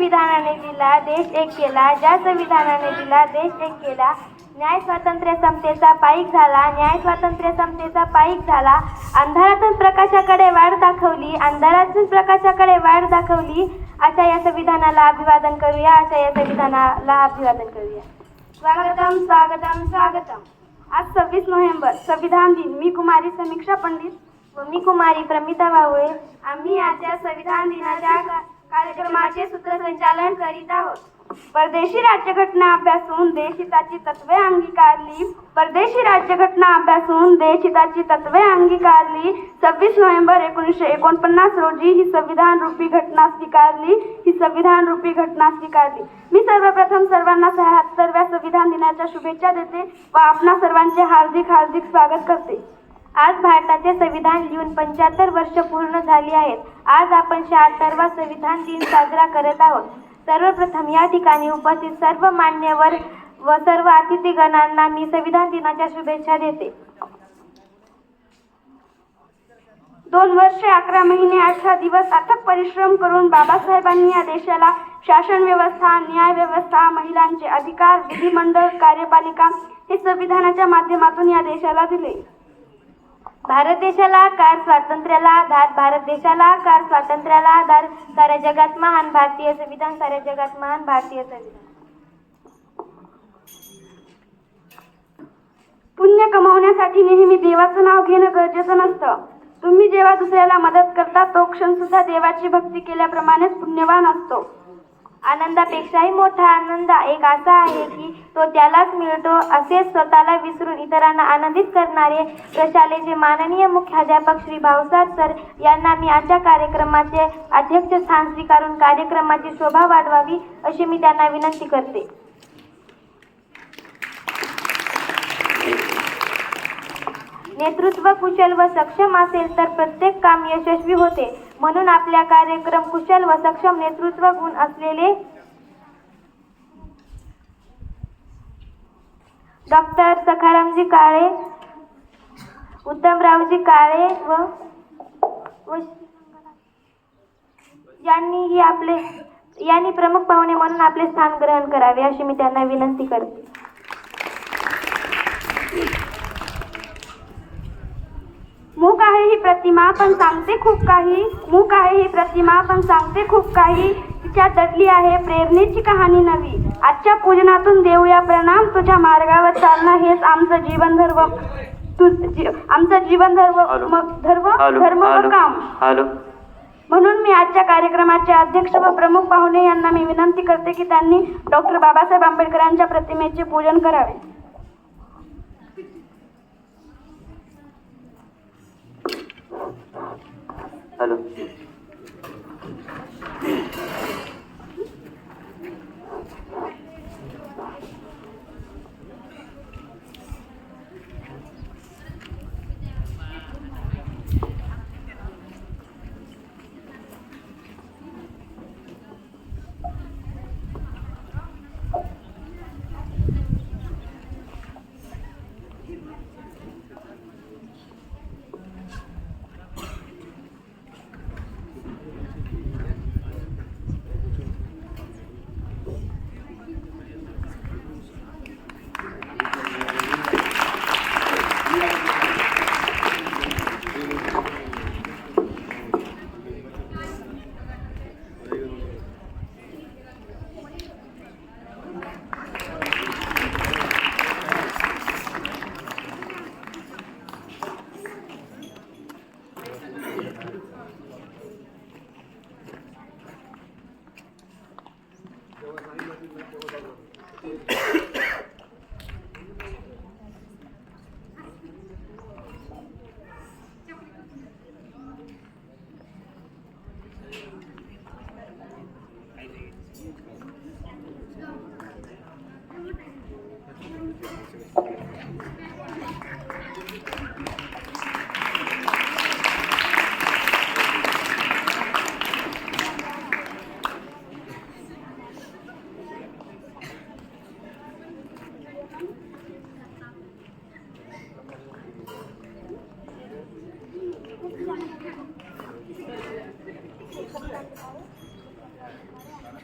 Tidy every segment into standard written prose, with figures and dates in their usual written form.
संविधानाने दिला देश एक केला, ज्या संविधानाने दिला देश एक केला. न्याय स्वातंत्र्य समतेचा पाईक झाला, न्याय स्वातंत्र्य समतेचा पाईक झाला. अंधारातून प्रकाशाकडे वाट दाखवली, अंधारातून प्रकाशाकडे वाट दाखवली. अशा या संविधानाला अभिवादन करूया, अशा या संविधानाला अभिवादन करूया. स्वागतम स्वागतम स्वागतम. आज 26 नोव्हेंबर संविधान दिन. मी कुमारी समीक्षा पंडित व मी कुमारी प्रमिता वावळे. आम्ही आजच्या संविधान दिनाच्या कार्यक्रमाचे सूत्रसंचालन करीत आहोत. परदेशी राज्यघटना अभ्यासून देशहिताची तत्त्वे अंगीकारली, परदेशी राज्यघटना अभ्यासून देशहिताची तत्त्वे अंगीकारली. 26 नोव्हेंबर 1949 रोजी ही संविधान रूपी घटना स्वीकारली, ही संविधान रूपी घटना स्वीकारली. मी सर्वप्रथम सर्वांना 76व्या संविधान दिनाच्या शुभेच्छा देते व आपणा सर्वांचे हार्दिक हार्दिक स्वागत करते. आज भारताचे संविधान लिहून 75 वर्ष पूर्ण झाली आहेत. आज आपण 76वा संविधान दिन साजरा करत आहोत. सर्वप्रथम या ठिकाणी उपस्थित सर्व मान्यवर व सर्व अतिथीगणांना मी संविधान दिनाच्या शुभेच्छा देते. 2 वर्षे 11 महिने 18 दिवस अथक परिश्रम करून बाबासाहेबांनी या देशाला शासन व्यवस्था, न्याय व्यवस्था, महिलांचे अधिकार, विधिमंडळ, कार्यपालिका हे संविधानाच्या माध्यमातून या देशाला दिले. भारत देशाला कार स्वातंत्र्याला आधार, भारत देशाला कार स्वातंत्र्याला आधार. साऱ्या जगात महान भारतीय संविधान, साऱ्या जगात महान भारतीय संविधान. पुण्य कमावण्यासाठी नेहमी देवाचं नाव घेणं गरजेचं नसतं. तुम्ही जेव्हा दुसऱ्याला मदत करता तो क्षण सुद्धा देवाची भक्ती केल्याप्रमाणेच पुण्यवान असतो. आनंदापेक्षाही मोठा आनंद एक असा आहे की तो त्यालाच मिळतो. असे स्वतःला विसरून इतरांना आनंदित करणारे प्रशालेचे माननीय मुख्याध्यापक श्री भाऊसाहेब सर यांना मी आजच्या कार्यक्रमाचे अध्यक्षस्थान स्वीकारून कार्यक्रमाची शोभा वाढवावी अशी मी त्यांना विनंती करते. नेतृत्व कुशल व सक्षम असेल तर प्रत्येक काम यशस्वी होते. म्हणून आपल्या कार्यक्रम कुशल व सक्षम नेतृत्व गुण असलेले डॉक्टर सखारामजी काळे, उत्तमरावजी काळे व यांनी प्रमुख पाहुणे म्हणून आपले स्थान ग्रहण करावे अशी मी त्यांना विनंती करते. मूक आहे ही प्रतिमा पण सांगते खूप काही, मूक आहे ही प्रतिमा पण सांगते खूप काही. तिच्यात दडली आहे प्रेरणेची कहाणी नवी. आजच्या पूजनातून देऊया प्रणाम, तुझ्या मार्गावर चालणं हेच आमचं जीवन आमचं जीवन धर्म व काम. म्हणून मी आजच्या कार्यक्रमाचे अध्यक्ष व प्रमुख पाहुणे यांना मी विनंती करते की त्यांनी डॉक्टर बाबासाहेब आंबेडकरांच्या प्रतिमेचे पूजन करावे. हॅलो.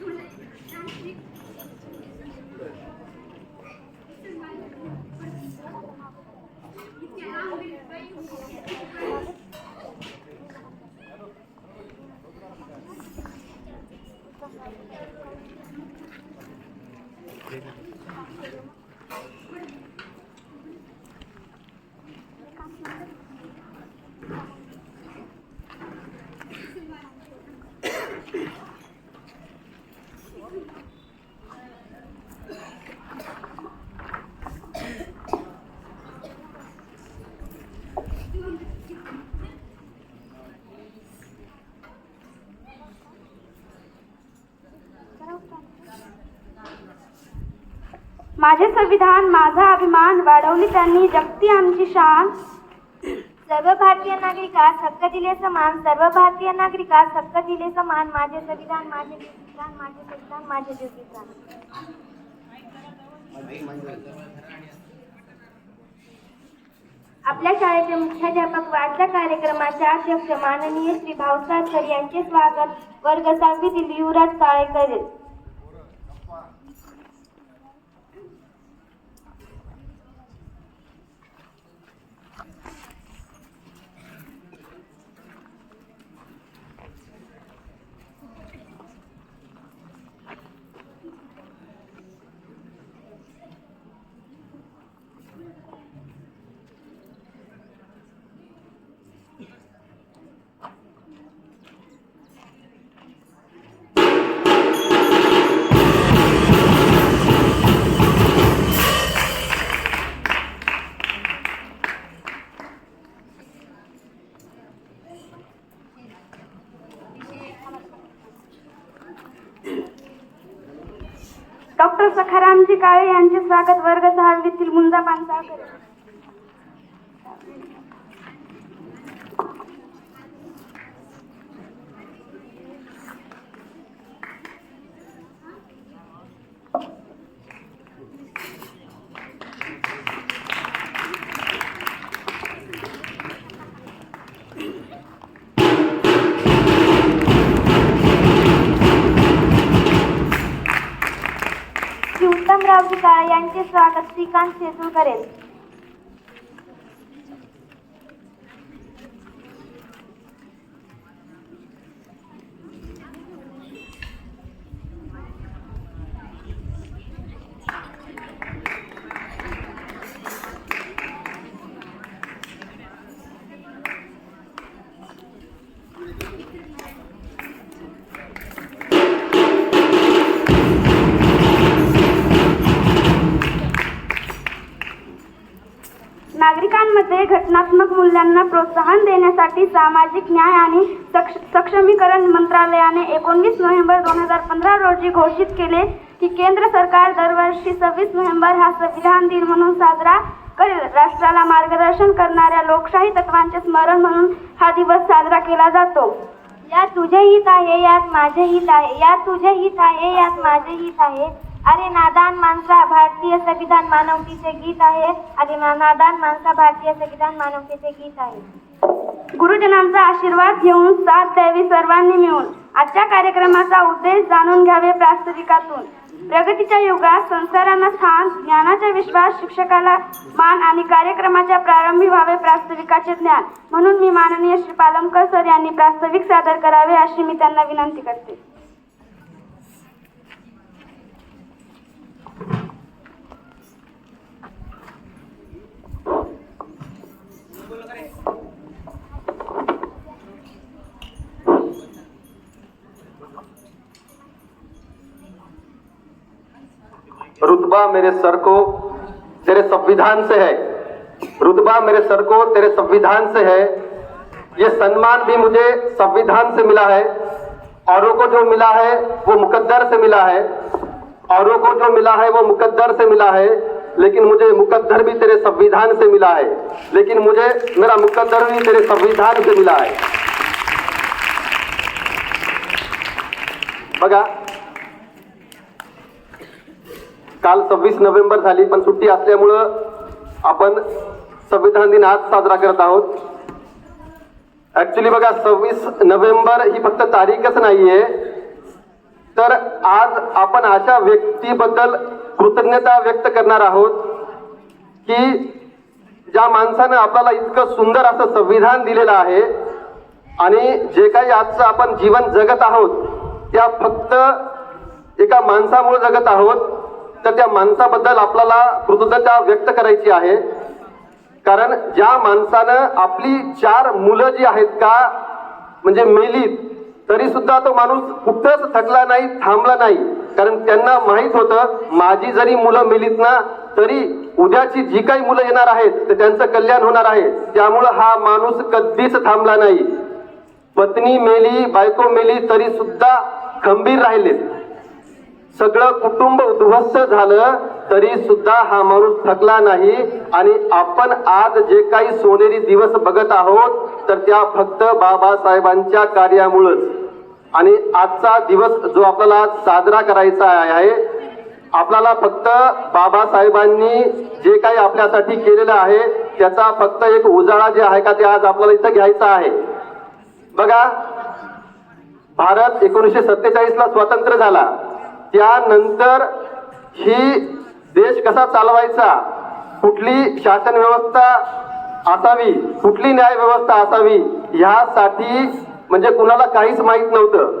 Thank you. माझे संविधान माझा अभिमान वाढवली त्यांनी जगती आमची शान. सर्व भारतीय नागरिकास हक्क दिले समान, सर्व भारतीय नागरिकास हक्क दिले समान. माझे संविधान माझे जीवविधान, माझे संविधान माझे जीवविधान. आपल्या शाळेचे मुख्याध्यापक व आजच्या कार्यक्रमाचे अध्यक्ष माननीय श्री भाऊसाहेब सर यांचे स्वागत वर्ग 6वीतील युवराज काळे करेल. डॉक्टर सखारामजी काळे यांचे स्वागत वर्ग 6वीतील मुंजा पानसा करेल. उत्तमरावजी काळे यांचे स्वागत श्रीकांत सेतू करेल. नागरिकांमध्ये घटनात्मक मूल्यांना प्रोत्साहन देण्यासाठी सामाजिक न्याय आणि सक्षमीकरण मंत्रालयाने 19 नोव्हेंबर 2015 रोजी घोषित केले की केंद्र सरकार दरवर्षी 26 नोव्हेंबर हा संविधान दिन म्हणून साजरा करेल. राष्ट्राला मार्गदर्शन करणाऱ्या लोकशाही तत्वांचे स्मरण म्हणून हा दिवस साजरा केला जातो. यात तुझे हित आहे, यात माझे हित आहे, यात तुझे हित आहे, यात माझे हित आहे. अरे नादान माणसा भारतीय संविधान मानवतेचे गीत आहे. अरे नादान माणसा भारतीय संविधान मानवतेचे गीत आहे. गुरुजनांचा आशीर्वाद घेऊन साथ द्यावी सर्वांनी मिळून. आजच्या कार्यक्रमाचा उद्देश जाणून घ्यावे प्रास्ताविकातून. प्रगतीच्या युगात संस्कारांना स्थान, ज्ञानाचा विश्वास, शिक्षकाला मान आणि कार्यक्रमाच्या प्रारंभी व्हावे प्रास्ताविकाचे ज्ञान. म्हणून मी माननीय श्री पालमकर सर यांनी प्रास्ताविक सादर करावे अशी मी त्यांना विनंती करते. रुतबा मेरे सर को तेरे संविधान से है, रुतबा मेरे सर को तेरे संविधान से है. ये सम्मान भी मुझे संविधान से मिला है. औरों को जो मिला है वो मुकद्दर से मिला है, औरों को जो मिला है वो मुकद्दर से मिला है. लेकिन मुझे मुकद्दर भी तेरे संविधान से मिला है, लेकिन मुझे मेरा मुकद्दर भी तेरे संविधान से मिला है. बघा, काल 26 नोव्हेंबर झाली, पण सुट्टी असल्यामुळं आपण संविधान दिन आज साजरा करत आहोत. ऍक्च्युली बघा, 26 नोव्हेंबर ही फक्त तारीखच नाहीये, तर आज आपण अशा व्यक्तीबद्दल कृतज्ञता व्यक्त करणार आहोत की ज्या माणसानं आपल्याला इतकं सुंदर असं संविधान दिलेलं आहे आणि जे काही आजचं आपण जीवन जगत आहोत त्या फक्त एका माणसामुळे जगत आहोत. तर त्या माणसाबद्दल आपल्याला कृतज्ञता व्यक्त करायची आहे. कारण ज्या माणसानं आपली 4 मुलं जी आहेत का म्हणजे मेलीत, तरी सुद्धा तो माणूस कुठंच थकला नाही, थांबला नाही. कारण त्यांना माहित होतं माझी जरी मुलं मेलीत ना तरी उद्याची जी काही मुलं येणार आहेत तर त्यांचं कल्याण होणार आहे. त्यामुळं हा माणूस कधीच थांबला नाही. पत्नी मेली, बायको मेली तरी सुद्धा खंबीर राहिले. सगळं कुटुंब उद्ध्वस्त झालं तरी सुद्धा हा माणूस थकला नाही आणि आपण आज जे काही सोनेरी दिवस बघत आहोत तर त्या फक्त बाबासाहेबांच्या कार्यामुळेच. आणि आजचा दिवस जो आपल्याला साजरा करायचा आहे, आपल्याला फक्त बाबासाहेबांनी जे काही आपल्यासाठी केलेलं आहे त्याचा फक्त एक उजाळा जे आहे का ते आज आपल्याला इथं घ्यायचा आहे. बघा, भारत 1947 ला स्वतंत्र झाला. त्यानंतर ही देश कसा चालवायचा, कुठली शासन व्यवस्था असावी, कुठली न्याय व्यवस्था असावी, ह्यासाठी म्हणजे कुणाला काहीच माहित नव्हतं.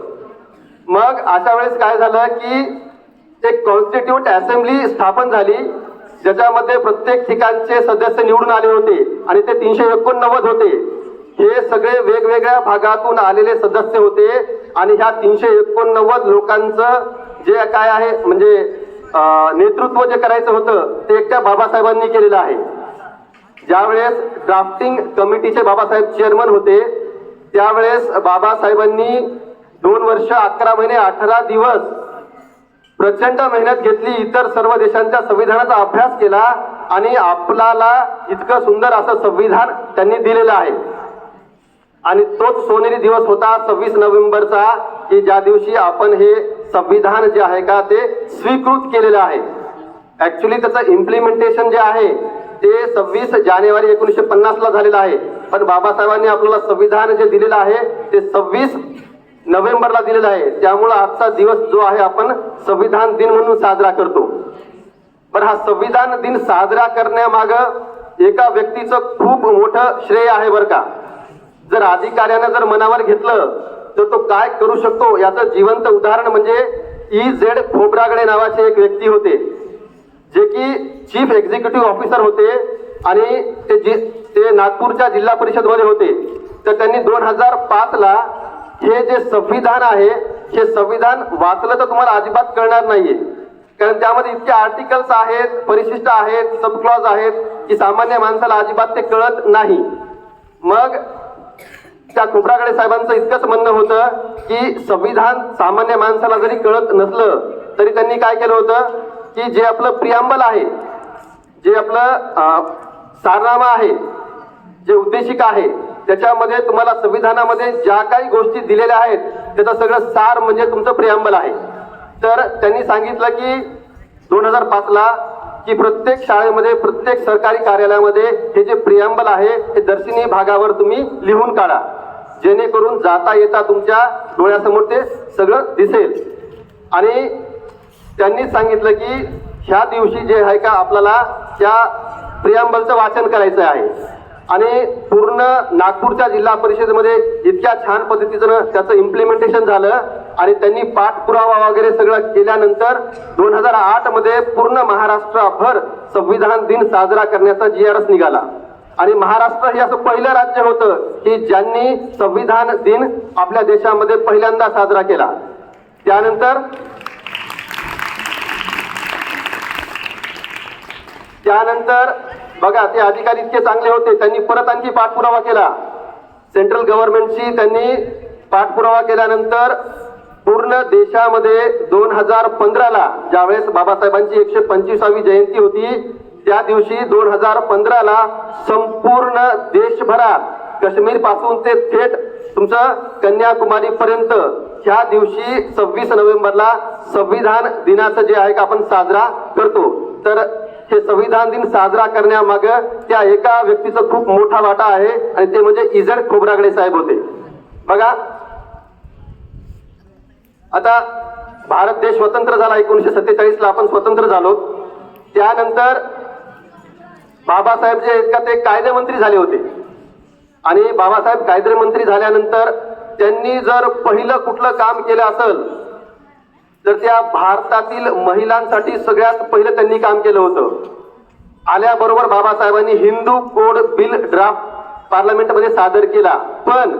मग अशा वेळेस काय झालं की एक कॉन्स्टिट्यूट असेंब्ली स्थापन झाली, ज्याच्यामध्ये प्रत्येक ठिकाणचे सदस्य निवडून आले होते आणि ते 389 होते. हे सगळे वेगवेगळ्या भागातून आलेले सदस्य होते आणि ह्या 389 लोकांचं जे काय आहे म्हणजे नेतृत्व जे करायचं होतं ते एकट्या बाबासाहेबांनी केलेलं आहे. ज्यावेळेस ड्राफ्टिंग कमिटीचे बाबासाहेब चेअरमन होते त्यावेळेस बाबासाहेबांनी 2 वर्ष 11 महिने 18 दिवस प्रचंड मेहनत घेतली. इतर सर्व देशांच्या संविधानाचा अभ्यास केला आणि आपल्याला इतकं सुंदर असं संविधान त्यांनी दिलेलं आहे. आणि तोच सोनेरी दिवस होता 26 नोव्हेंबरचा, की ज्या दिवशी आपण हे संविधान जे आहे का ते स्वीकृत केलेलं आहे. ऍक्च्युली त्याचं इम्प्लिमेंटेशन जे आहे ते 26 जानेवारी 1950 ला झालेलं आहे, पण बाबासाहेबांनी आपल्याला संविधान जे दिलेलं आहे ते 26 नोव्हेंबरला दिलेला आहे. त्यामुळे आजचा दिवस जो आहे आपण संविधान दिन म्हणून साजरा करतो. पण हा संविधान दिन साजरा करण्यामागं एका व्यक्तीचं खूप मोठं श्रेय आहे बरं का. जर अधिकाऱ्यानं जर मनावर घेतलं तर तो काय करू शकतो याचं जिवंत उदाहरण म्हणजे E.Z. खोब्रागडे नावाचे एक व्यक्ती होते, जे की चीफ एक्झिक्युटिव्ह ऑफिसर होते आणि ते नागपूरच्या जिल्हा परिषद मध्ये होते. तर त्यांनी 2005 ला हे जे संविधान आहे हे संविधान वाचलं तर तुम्हाला अजिबात कळणार नाहीये, कारण त्यामध्ये इतके आर्टिकल्स आहेत, परिशिष्ट आहेत, सब क्लॉज आहेत की सामान्य माणसाला अजिबात ते कळत नाही. मग त्या खोब्रागडे साहेबांचं इतकंच म्हणणं होतं की संविधान सामान्य माणसाला जरी कळत नसलं तरी त्यांनी काय केलं होतं की जे आपलं प्रियांबल आहे, जे आपलं सारनामा आहे, जे उद्देशिका आहे, त्याच्यामध्ये तुम्हाला संविधानामध्ये ज्या काही गोष्टी दिलेल्या आहेत त्याचं सगळं सार म्हणजे तुमचं प्रियांबल आहे. तर त्यांनी सांगितलं की 2005 ला की प्रत्येक शाळेमध्ये, प्रत्येक सरकारी कार्यालयामध्ये हे जे प्रियांबल आहे हे दर्शनी भागावर तुम्ही लिहून काढा, जेणेकरून जाता येता तुमच्या डोळ्यासमोर ते सगळं दिसेल. आणि त्यांनी सांगितलं की ह्या दिवशी जे आहे का आपल्याला त्या प्रियांबलचं वाचन करायचं आहे. आणि पूर्ण नागपूरच्या जिल्हा परिषदेमध्ये इतक्या छान पद्धतीनं त्याचं इम्प्लिमेंटेशन झालं आणि त्यांनी पाठपुरावा वगैरे सगळं केल्यानंतर 2008 मध्ये पूर्ण महाराष्ट्रभर संविधान दिन साजरा करण्याचा GRS निघाला. आणि महाराष्ट्र हे असं पहिलं राज्य होतं की ज्यांनी संविधान दिन आपल्या देशामध्ये पहिल्यांदा साजरा केला. त्यानंतर बघा, ते अधिकारी इतके चांगले होते, त्यांनी परत आणखी पाठपुरावा केला. सेंट्रल गव्हर्नमेंटची त्यांनी पाठपुरावा केल्यानंतर पूर्ण देशामध्ये 2015 ला ज्यावेळेस बाबासाहेबांची 125वी जयंती होती त्या दिवशी 2015 ला संपूर्ण देशभरात काश्मीर पासून ते थेट तुमचं कन्याकुमारी पर्यंत ह्या दिवशी 26 नोव्हेंबरला संविधान दिनाचं जे आहे का आपण साजरा करतो. तर हे संविधान दिन साजरा करण्यामागं त्या एका व्यक्तीचा खूप मोठा वाटा आहे आणि ते म्हणजे E.Z. खोब्रागडे साहेब होते. बघा, आता भारत देश स्वतंत्र झाला 1947 ला आपण स्वतंत्र झालो. त्यानंतर बाबासाहेब जे आहेत का ते कायदे मंत्री झाले होते आणि बाबासाहेब कायदे मंत्री झाल्यानंतर त्यांनी जर पहिलं कुठलं काम केलं असेल तर त्या भारतातील महिलांसाठी सगळ्यात पहिलं त्यांनी काम केलं होतं. आल्याबरोबर बाबासाहेबांनी हिंदू कोड बिल ड्राफ्ट पार्लमेंटमध्ये सादर केला, पण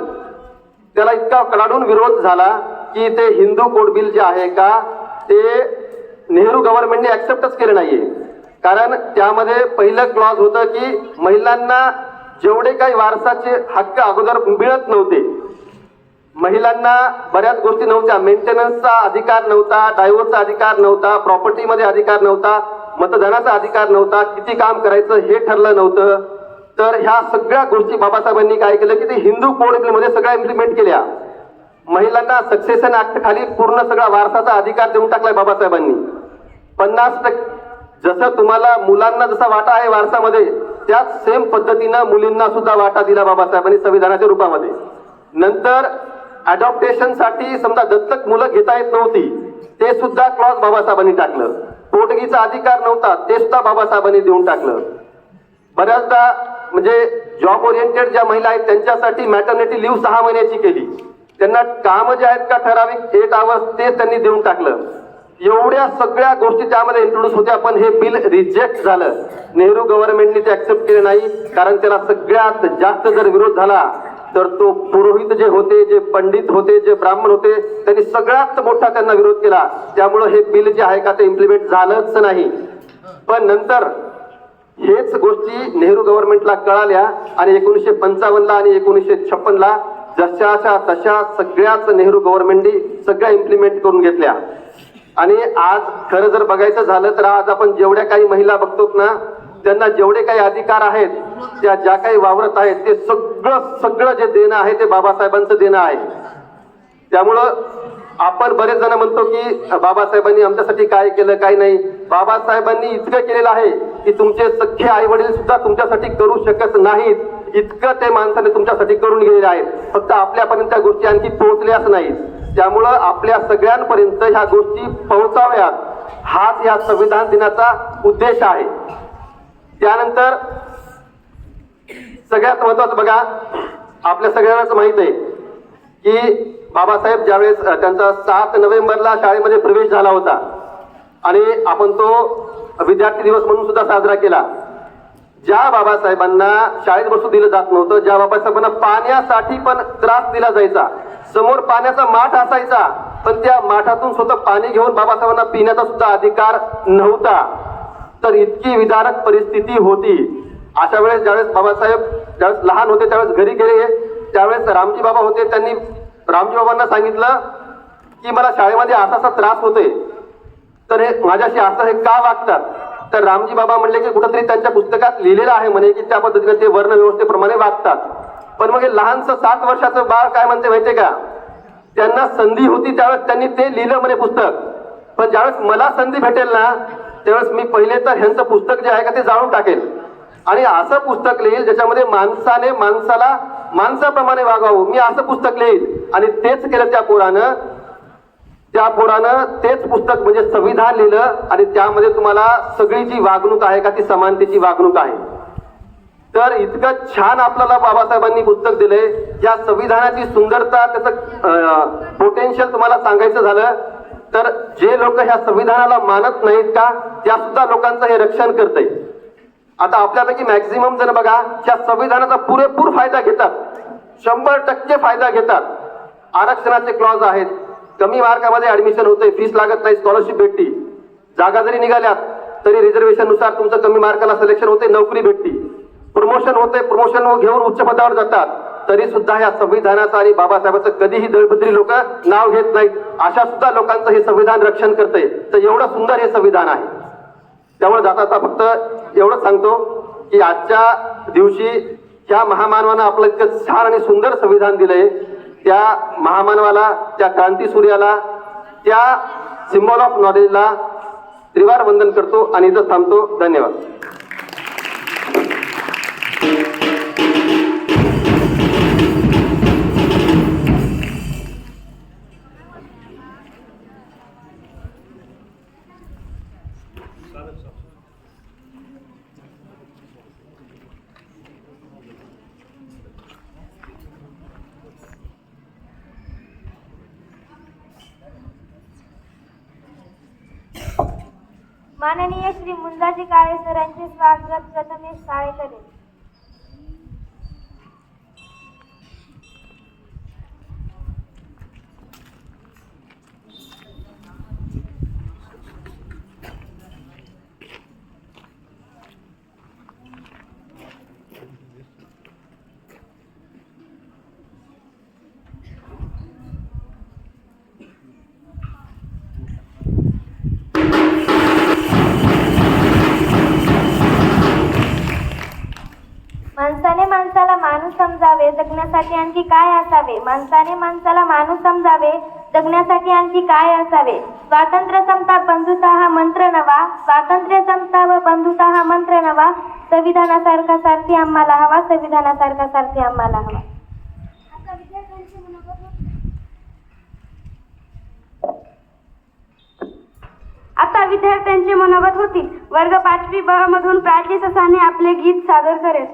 त्याला इतका कडाडून विरोध झाला की ते हिंदू कोड बिल जे आहे का ते नेहरू गव्हर्नमेंटने ऍक्सेप्टच केलं नाहीये. कारण त्यामध्ये पहिलं क्लॉज होतं की महिलांना जेवढे काही वारसाचे हक्क अगोदर मिळत नव्हते, महिलांना बऱ्याच गोष्टी नव्हत्या, मेंटेनन्सचा अधिकार नव्हता, डायव्होर्सचा अधिकार नव्हता, प्रॉपर्टीमध्ये अधिकार नव्हता, मतदानाचा अधिकार नव्हता, किती काम करायचं हे ठरलं नव्हतं. तर ह्या सगळ्या गोष्टी बाबासाहेबांनी काय केलं की ते हिंदू कोड बिलमध्ये सगळ्या इम्प्लिमेंट केल्या. महिलांना सक्सेशन ऍक्ट खाली पूर्ण सगळा वारसाचा अधिकार देऊन टाकलाय बाबासाहेबांनी. 50% जसं तुम्हाला मुलांना जसा वाटा आहे वारसामध्ये, त्याच सेम पद्धतीनं मुलींना सुद्धा वाटा दिला बाबासाहेबांनी संविधानाच्या रूपामध्ये. नंतर अडॉप्टेशन साठी समजा दत्तक मुलं घेता येत नव्हती, ते सुद्धा क्लॉज बाबासाहेबांनी टाकलं. पोटगीचा अधिकार नव्हता, ते सुद्धा बाबासाहेबांनी देऊन टाकलं. बऱ्याचदा म्हणजे जॉब ओरिएंटेड ज्या महिला आहेत त्यांच्यासाठी मॅटर्निटी लिव्ह 6 महिन्याची केली. त्यांना काम जे आहेत का ठराविक 8 आवर्स ते त्यांनी देऊन टाकलं. एवढ्या सगळ्या गोष्टी त्यामध्ये इंट्रोड्यूस होत्या, पण हे बिल रिजेक्ट झालं. नेहरू गव्हर्नमेंटने ते ऍक्सेप्ट केले नाही, कारण त्याला सगळ्यात जास्त जर विरोध झाला तर तो पुरोहित जे होते, जे पंडित होते, जे ब्राह्मण होते, त्यांनी सगळ्यात मोठा त्यांना विरोध केला. त्यामुळं हे बिल जे आहे का ते इम्प्लिमेंट झालंच नाही. पण नंतर हेच गोष्टी नेहरू गव्हर्नमेंटला कळाल्या आणि 1955 आणि 1956 जशाच्या तशा सगळ्याच नेहरू गव्हर्नमेंटनी सगळ्या इम्प्लिमेंट करून घेतल्या. आणि आज खरं जर बघायचं झालं तर आज आपण जेवढ्या काही महिला बघतोत ना, त्यांना जेवढे काही अधिकार आहेत, त्या ज्या काही वावरत आहेत, ते सगळं जे देणं आहे ते बाबासाहेबांचं देणं आहे. त्यामुळं आपण बरेच जण म्हणतो की बाबासाहेबांनी आमच्यासाठी काय केलं काय नाही. बाबासाहेबांनी इतकं केलेलं आहे की तुमचे सख्खे आई वडील सुद्धा तुमच्यासाठी करू शकत नाहीत, इतकं ते माणसाने तुमच्यासाठी करून गेलेले आहेत. फक्त आपल्यापर्यंत त्या गोष्टी आणखी पोहोचल्याच नाहीत. त्यामुळं आपल्या सगळ्यांपर्यंत ह्या गोष्टी पोहोचाव्यात, हाच या संविधान दिनाचा उद्देश आहे. त्यानंतर सगळ्यात महत्वाचं बघा, आपल्या सगळ्यांनाच माहित आहे की बाबासाहेब ज्यावेळेस त्यांचा 7 नोव्हेंबरला शाळेमध्ये प्रवेश झाला होता आणि आपण तो विद्यार्थी दिवस म्हणून सुद्धा साजरा केला. ज्या बाबासाहेबांना शाळेत बसू दिलं जात नव्हतं, ज्या बाबासाहेबांना पाण्यासाठी पण त्रास दिला जायचा, समोर पाण्याचा माठ असायचा पण त्या माठातून स्वतः पाणी घेऊन बाबासाहेबांना पिण्याचा सुद्धा अधिकार नव्हता. तर इतकी विदारक परिस्थिती होती. अशा वेळेस ज्यावेळेस बाबासाहेब ज्यावेळेस लहान होते त्यावेळेस घरी गेले, त्यावेळेस रामजी बाबा होते, त्यांनी रामजी बाबांना सांगितलं की मला शाळेमध्ये असा त्रास होतोय, तर हे माझ्याशी असं हे का वागतात. तर रामजी बाबा म्हणले की कुठंतरी त्यांच्या पुस्तकात लिहिलेलं आहे म्हणे की त्या पद्धतीने ते वर्ण व्यवस्थेप्रमाणे वागतात. पण मग हे लहानसं 7 वर्षाचं बाळ काय म्हणते माहितीये का, त्यांना संधी होती त्यावेळेस त्यांनी ते लिहिलं म्हणे पुस्तक. पण ज्यावेळेस मला संधी भेटेल ना त्यावेळेस मी पहिले तर ह्यांचं पुस्तक जे आहे का ते जाळून टाकेल आणि असं पुस्तक लिहिल ज्याच्यामध्ये माणसाने माणसाला माणसाप्रमाणे वागावं, मी असं पुस्तक लिहिल. आणि तेच केलं त्या पोरानं तेच पुस्तक म्हणजे संविधान लिहिलं आणि त्यामध्ये तुम्हाला सगळी जी वागणूक आहे का ती समानतेची वागणूक आहे. तर इतकं छान आपल्याला बाबासाहेबांनी पुस्तक दिलंय. या संविधानाची सुंदरता, त्याचं पोटेन्शियल तुम्हाला सांगायचं झालं तर जे लोक ह्या संविधानाला मानत नाहीत का त्या सुद्धा लोकांचं हे रक्षण करतंय. आता आपल्यापैकी मॅक्झिमम जण बघा ह्या संविधानाचा पुरेपूर फायदा घेतात, 100% फायदा घेतात. आरक्षणाचे क्लॉज आहेत, कमी मार्कामध्ये ऍडमिशन होते, फीस लागत नाही, स्कॉलरशिप भेटती, जागा जरी निघाल्यात तरी रिझर्वेशन नुसार तुमचं कमी मार्काला सिलेक्शन होते, नोकरी भेटती, प्रमोशन होते, प्रमोशन घेऊन उच्च पदावर जातात. तरी सुद्धा ह्या संविधानाचं आणि बाबासाहेबांचं कधीही दळबद्री लोक नाव घेत नाहीत. अशा सुद्धा लोकांचं हे संविधान रक्षण करतंय. तर एवढं सुंदर हे संविधान आहे. त्यामुळे जाता फक्त एवढंच सांगतो की आजच्या दिवशी ह्या महामानवानं आपलं इतकं छान आणि सुंदर संविधान दिलंय, त्या महामानवाला, त्या क्रांतीसूर्याला, त्या सिम्बॉल ऑफ नॉलेजला त्रिवार वंदन करतो आणि इथं थांबतो. धन्यवाद. माननीय श्री मुंजाजी काळे सरांचे स्वागत प्रथमेश काळे करेल. समजावे, जगण्यासाठी आणखी काय असावे. माणसाने माणसाला माणूस समजावे, जगण्यासाठी आणखी काय असावे. स्वातंत्र्य, समता, बंधुता हा मंत्र नवा. स्वातंत्र्य, समता व बंधुता हा मंत्र नवा. संविधानासारखा सारथी आम्हाला हवा, संविधानासारखा सारथी आम्हाला हवा. आता विद्यार्थ्यांचे मनोगत होतील. वर्ग 5वी ब मधून प्राची ससाने आपले गीत सादर करेल.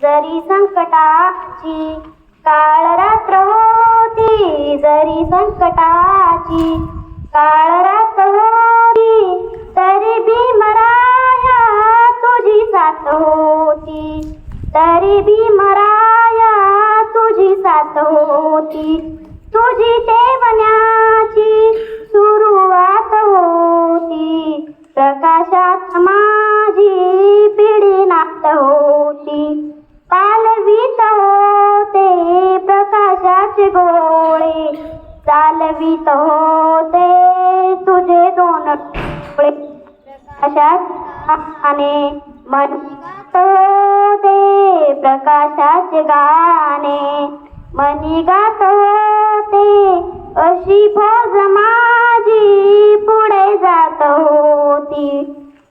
जरी संकटाची काळ रात्र होती, जरी संकटाची काळ रात्र होती, तरी भीमराया तुझी साथ होती, तरी भीमराया तुझी साथ होती. तुझी तेवण्याची सुरुवात होती, प्रकाशात माझी पिढी नात होती. चालवीत होते प्रकाशाचे गोळे, चालवीत होते तुझे दोन डोळे. प्रकाशाने म्हणत होते, प्रकाशाचे गाणे मनी गात होते. अशी फौज माझी पुढे जात होती,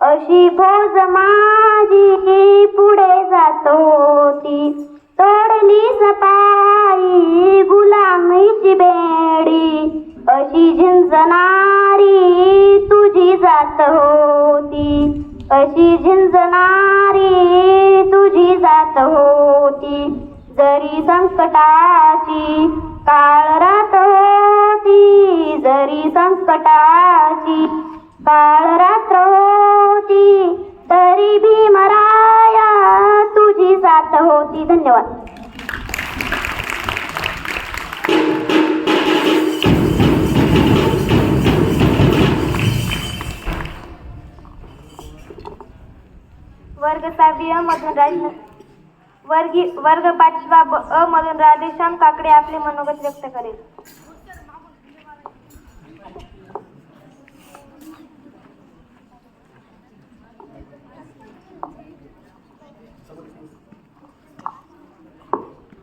अशी फौज माझी पुढे जात होती. तोडली सपाई गुलामीची बेडी, अशी झिंजणारी तुझी जात होती, अशी झिंजणारी तुझी जात होती. जरी संकटाची काळ रात होती, जरी संकटाची काळ रात्र होती, तरी भीमराया तुझी साथ होती. धन्यवाद. वर्ग 6वी अ मधून वर्ग 5वा ब अ मधून राधेश्याम काकडे आपले मनोगत व्यक्त करेल.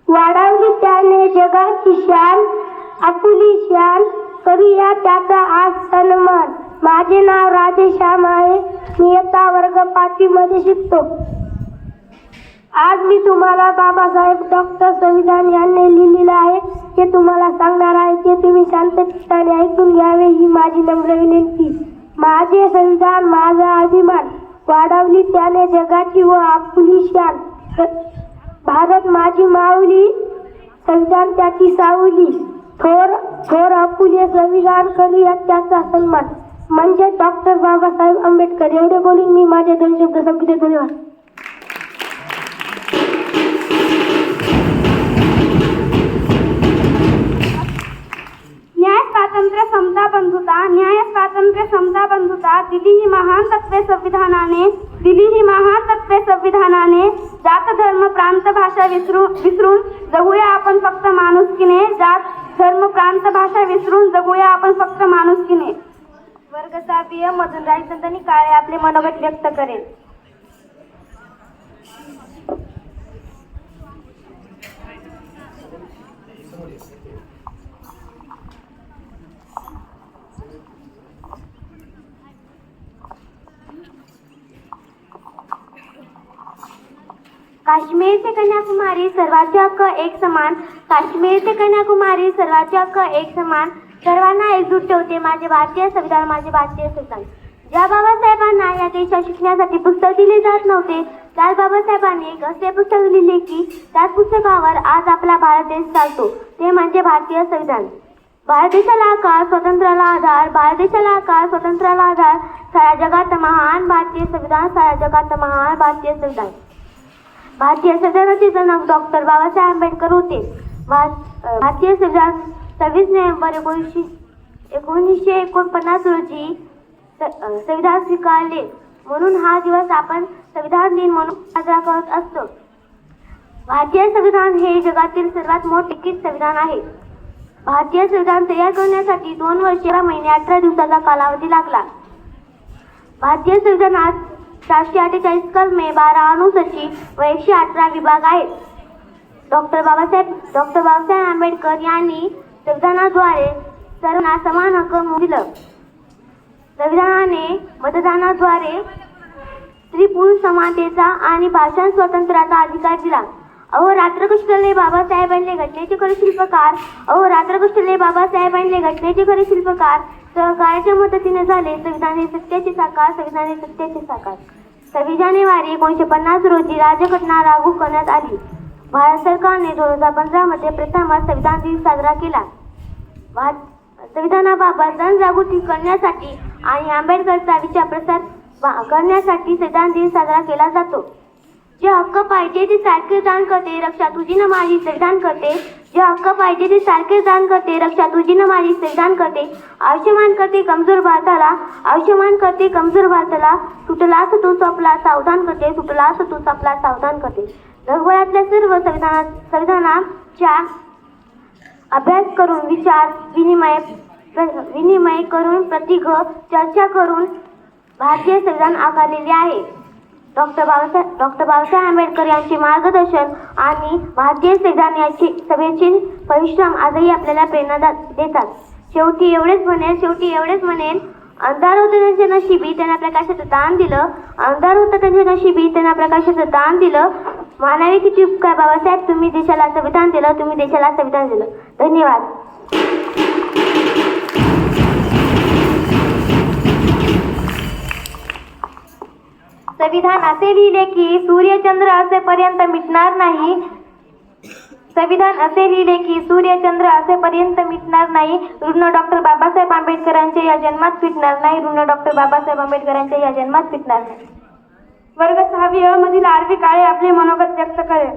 वाढवली त्याने जगाची शान, आपुली शान करूया त्याचा आज सन्मान. माझे नाव राधेश्याम आहे, मी इयत्ता वर्ग 5वी मध्ये शिकतो. आज मी तुम्हाला बाबासाहेब डॉक्टर संविधान यांनी लिहिलेलं आहे ते तुम्हाला सांगणार आहे, ते तुम्ही शांतचित्ताने ऐकून घ्यावे ही माझी नम्र विनंती. माझे संविधान माझा अभिमान, वाढवली त्याने जगाची व आपुली शान. भारत माझी माऊली, संविधान त्याची सावली. थोर थोर अपुले संविधान करूया त्याचा सन्मान. म्हणजे डॉक्टर बाबासाहेब आंबेडकर. एवढे बोलून मी माझे 2 शब्द संपवते. धन्यवाद. न्याय, स्वातंत्र्य, समता, बंधुता. न्याय, स्वातंत्र्य, समता, बंधुता दिली ही महान तत्वे संविधानाने, दिली ही महान तत्वे संविधानाने. जात धर्म प्रांत भाषा विसरून जगूया आपण फक्त माणुसकीने. जात धर्म प्रांत भाषा विसरून जगूया आपण फक्त माणुसकीने. वर्ग 6वी अ मधून राजचंद्रनी काळे आपले मनोगत व्यक्त करेल. काश्मीर ते कन्याकुमारी सर्वांचे हक्क एक समान. काश्मीर ते कन्याकुमारी सर्वांचे हक्क एक समान. सर्वांना एकजूट ठेवते माझे भारतीय संविधान, माझे भारतीय संविधान. ज्या बाबासाहेबांना या देशात शिकण्यासाठी पुस्तक दिले जात नव्हते, त्याच बाबासाहेबांनी एक असे पुस्तक लिहिले की त्याच पुस्तकावर आज आपला भारत देश चालतो, ते म्हणजे भारतीय संविधान. भारत देशाला आकार स्वातंत्र्याला आधार, भारत देशाला आकार स्वातंत्र्याला आधार, साऱ्या जगात महान भारतीय संविधान, साऱ्या जगात महान भारतीय संविधान. भारतीय संविधानाचे जनक डॉक्टर बाबासाहेब आंबेडकर होते. भारतीय संविधान 26 नोव्हेंबर 1949 रोजी संविधान स्वीकारले. म्हणून हा दिवस आपण संविधान दिन म्हणून साजरा करत असतो. भारतीय संविधान हे जगातील सर्वात मोठे लिखित संविधान आहे. भारतीय संविधान तयार करण्यासाठी 2 वर्ष 11 महिने 18 दिवसाचा कालावधी लागला. भारतीय संविधानात 448 कलमे, 12 अनुसूची व 118 विभाग आहेत. डॉक्टर बाबासाहेब आंबेडकर यांनी संविधानाद्वारे सर्वांना समान हक्क दिलं. संविधानाने मतदानाद्वारे स्त्री पुरुष समानतेचा आणि भाषण स्वातंत्र्याचा अधिकार दिला. अहोरात्र कष्टले बाबासाहेब आणले घटनेचे खरे शिल्पकार, अहोरात्र कष्टले बाबासाहेब आणले घटनेचे खरे शिल्पकार. सहकार्याच्या मदतीने झाले संविधान हे सत्याचे साकार, संविधान हे सत्याचे साकार. 26 जानेवारी 1950 रोजी राज्यघटना लागू करण्यात आली. भारत सरकारने 2015 मध्ये प्रथमच संविधान दिन साजरा केला. संविधानाबाबत जनजागृती करण्यासाठी आणि आंबेडकरचा विचार प्रसार करण्यासाठी संविधान दिन साजरा केला जातो. जे हक्क पाहिजे ते सारखे दान करते, रक्षा तुझी न माझी संविधान करते. जे हक्क पाहिजे ते सारखे दान करते, रक्षा तुझी न माझी संविधान करते. आयुष्यमान करते कमजोर भारताला, आयुष्यमान करते कमजोर भारताला. तुटलास तूच आपला सावधान करते, तुटलास तूच आपला सावधान करते. जगभरातल्या सर्व संविधानाच्या अभ्यास करून, विचार विनिमय करून, प्रतीक चर्चा करून भारतीय संविधान आकारलेले आहे. डॉक्टर बाबासाहेब आंबेडकर यांचे मार्गदर्शन आणि भारतीय संविधान सभेचे परिश्रम आजही आपल्याला प्रेरणा देतात. शेवटी एवढेच म्हणेन, अंधार होतं त्यांच्या नशिबी त्यांना प्रकाशाचं दान दिलं, अंधार होतं त्यांच्या नशिबी त्यांना प्रकाशाचं दान दिलं. मानावे किती उपकार बाबासाहेब, तुम्ही देशाला संविधान दिलं, तुम्ही देशाला संविधान दिलं. धन्यवाद. संविधान असे लिहिले की सूर्यचंद्र असेपर्यंत मिटणार नाही. संविधान असे लिहिले की सूर्यचंद्र असेपर्यंत मिटणार नाही. ऋण डॉक्टर बाबासाहेब आंबेडकरांच्या या जन्मात फिटणार नाही. ऋण डॉक्टर बाबासाहेब आंबेडकरांच्या या जन्मात फिटणार नाही. वर्ग 6 अ मधील आरवी काळे आपले मनोगत व्यक्त करेल.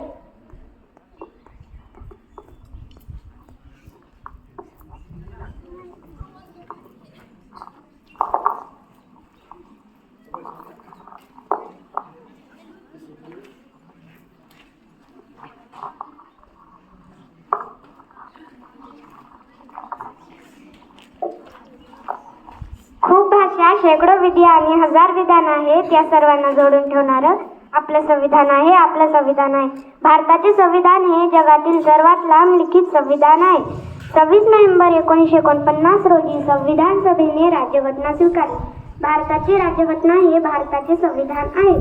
खूप भाषा, शेकडो विधी आणि हजार विधान आहे, त्या सर्वांना जोडून ठेवणारं आपलं संविधान आहे. आपलं संविधान आहे. भारताचे संविधान हे जगातील सर्वात लांब लिखित संविधान आहे. 26 नोव्हेंबर 1949 रोजी संविधान सभेने राज्यघटना स्वीकारली. भारताची राज्यघटना हे भारताचे संविधान आहे.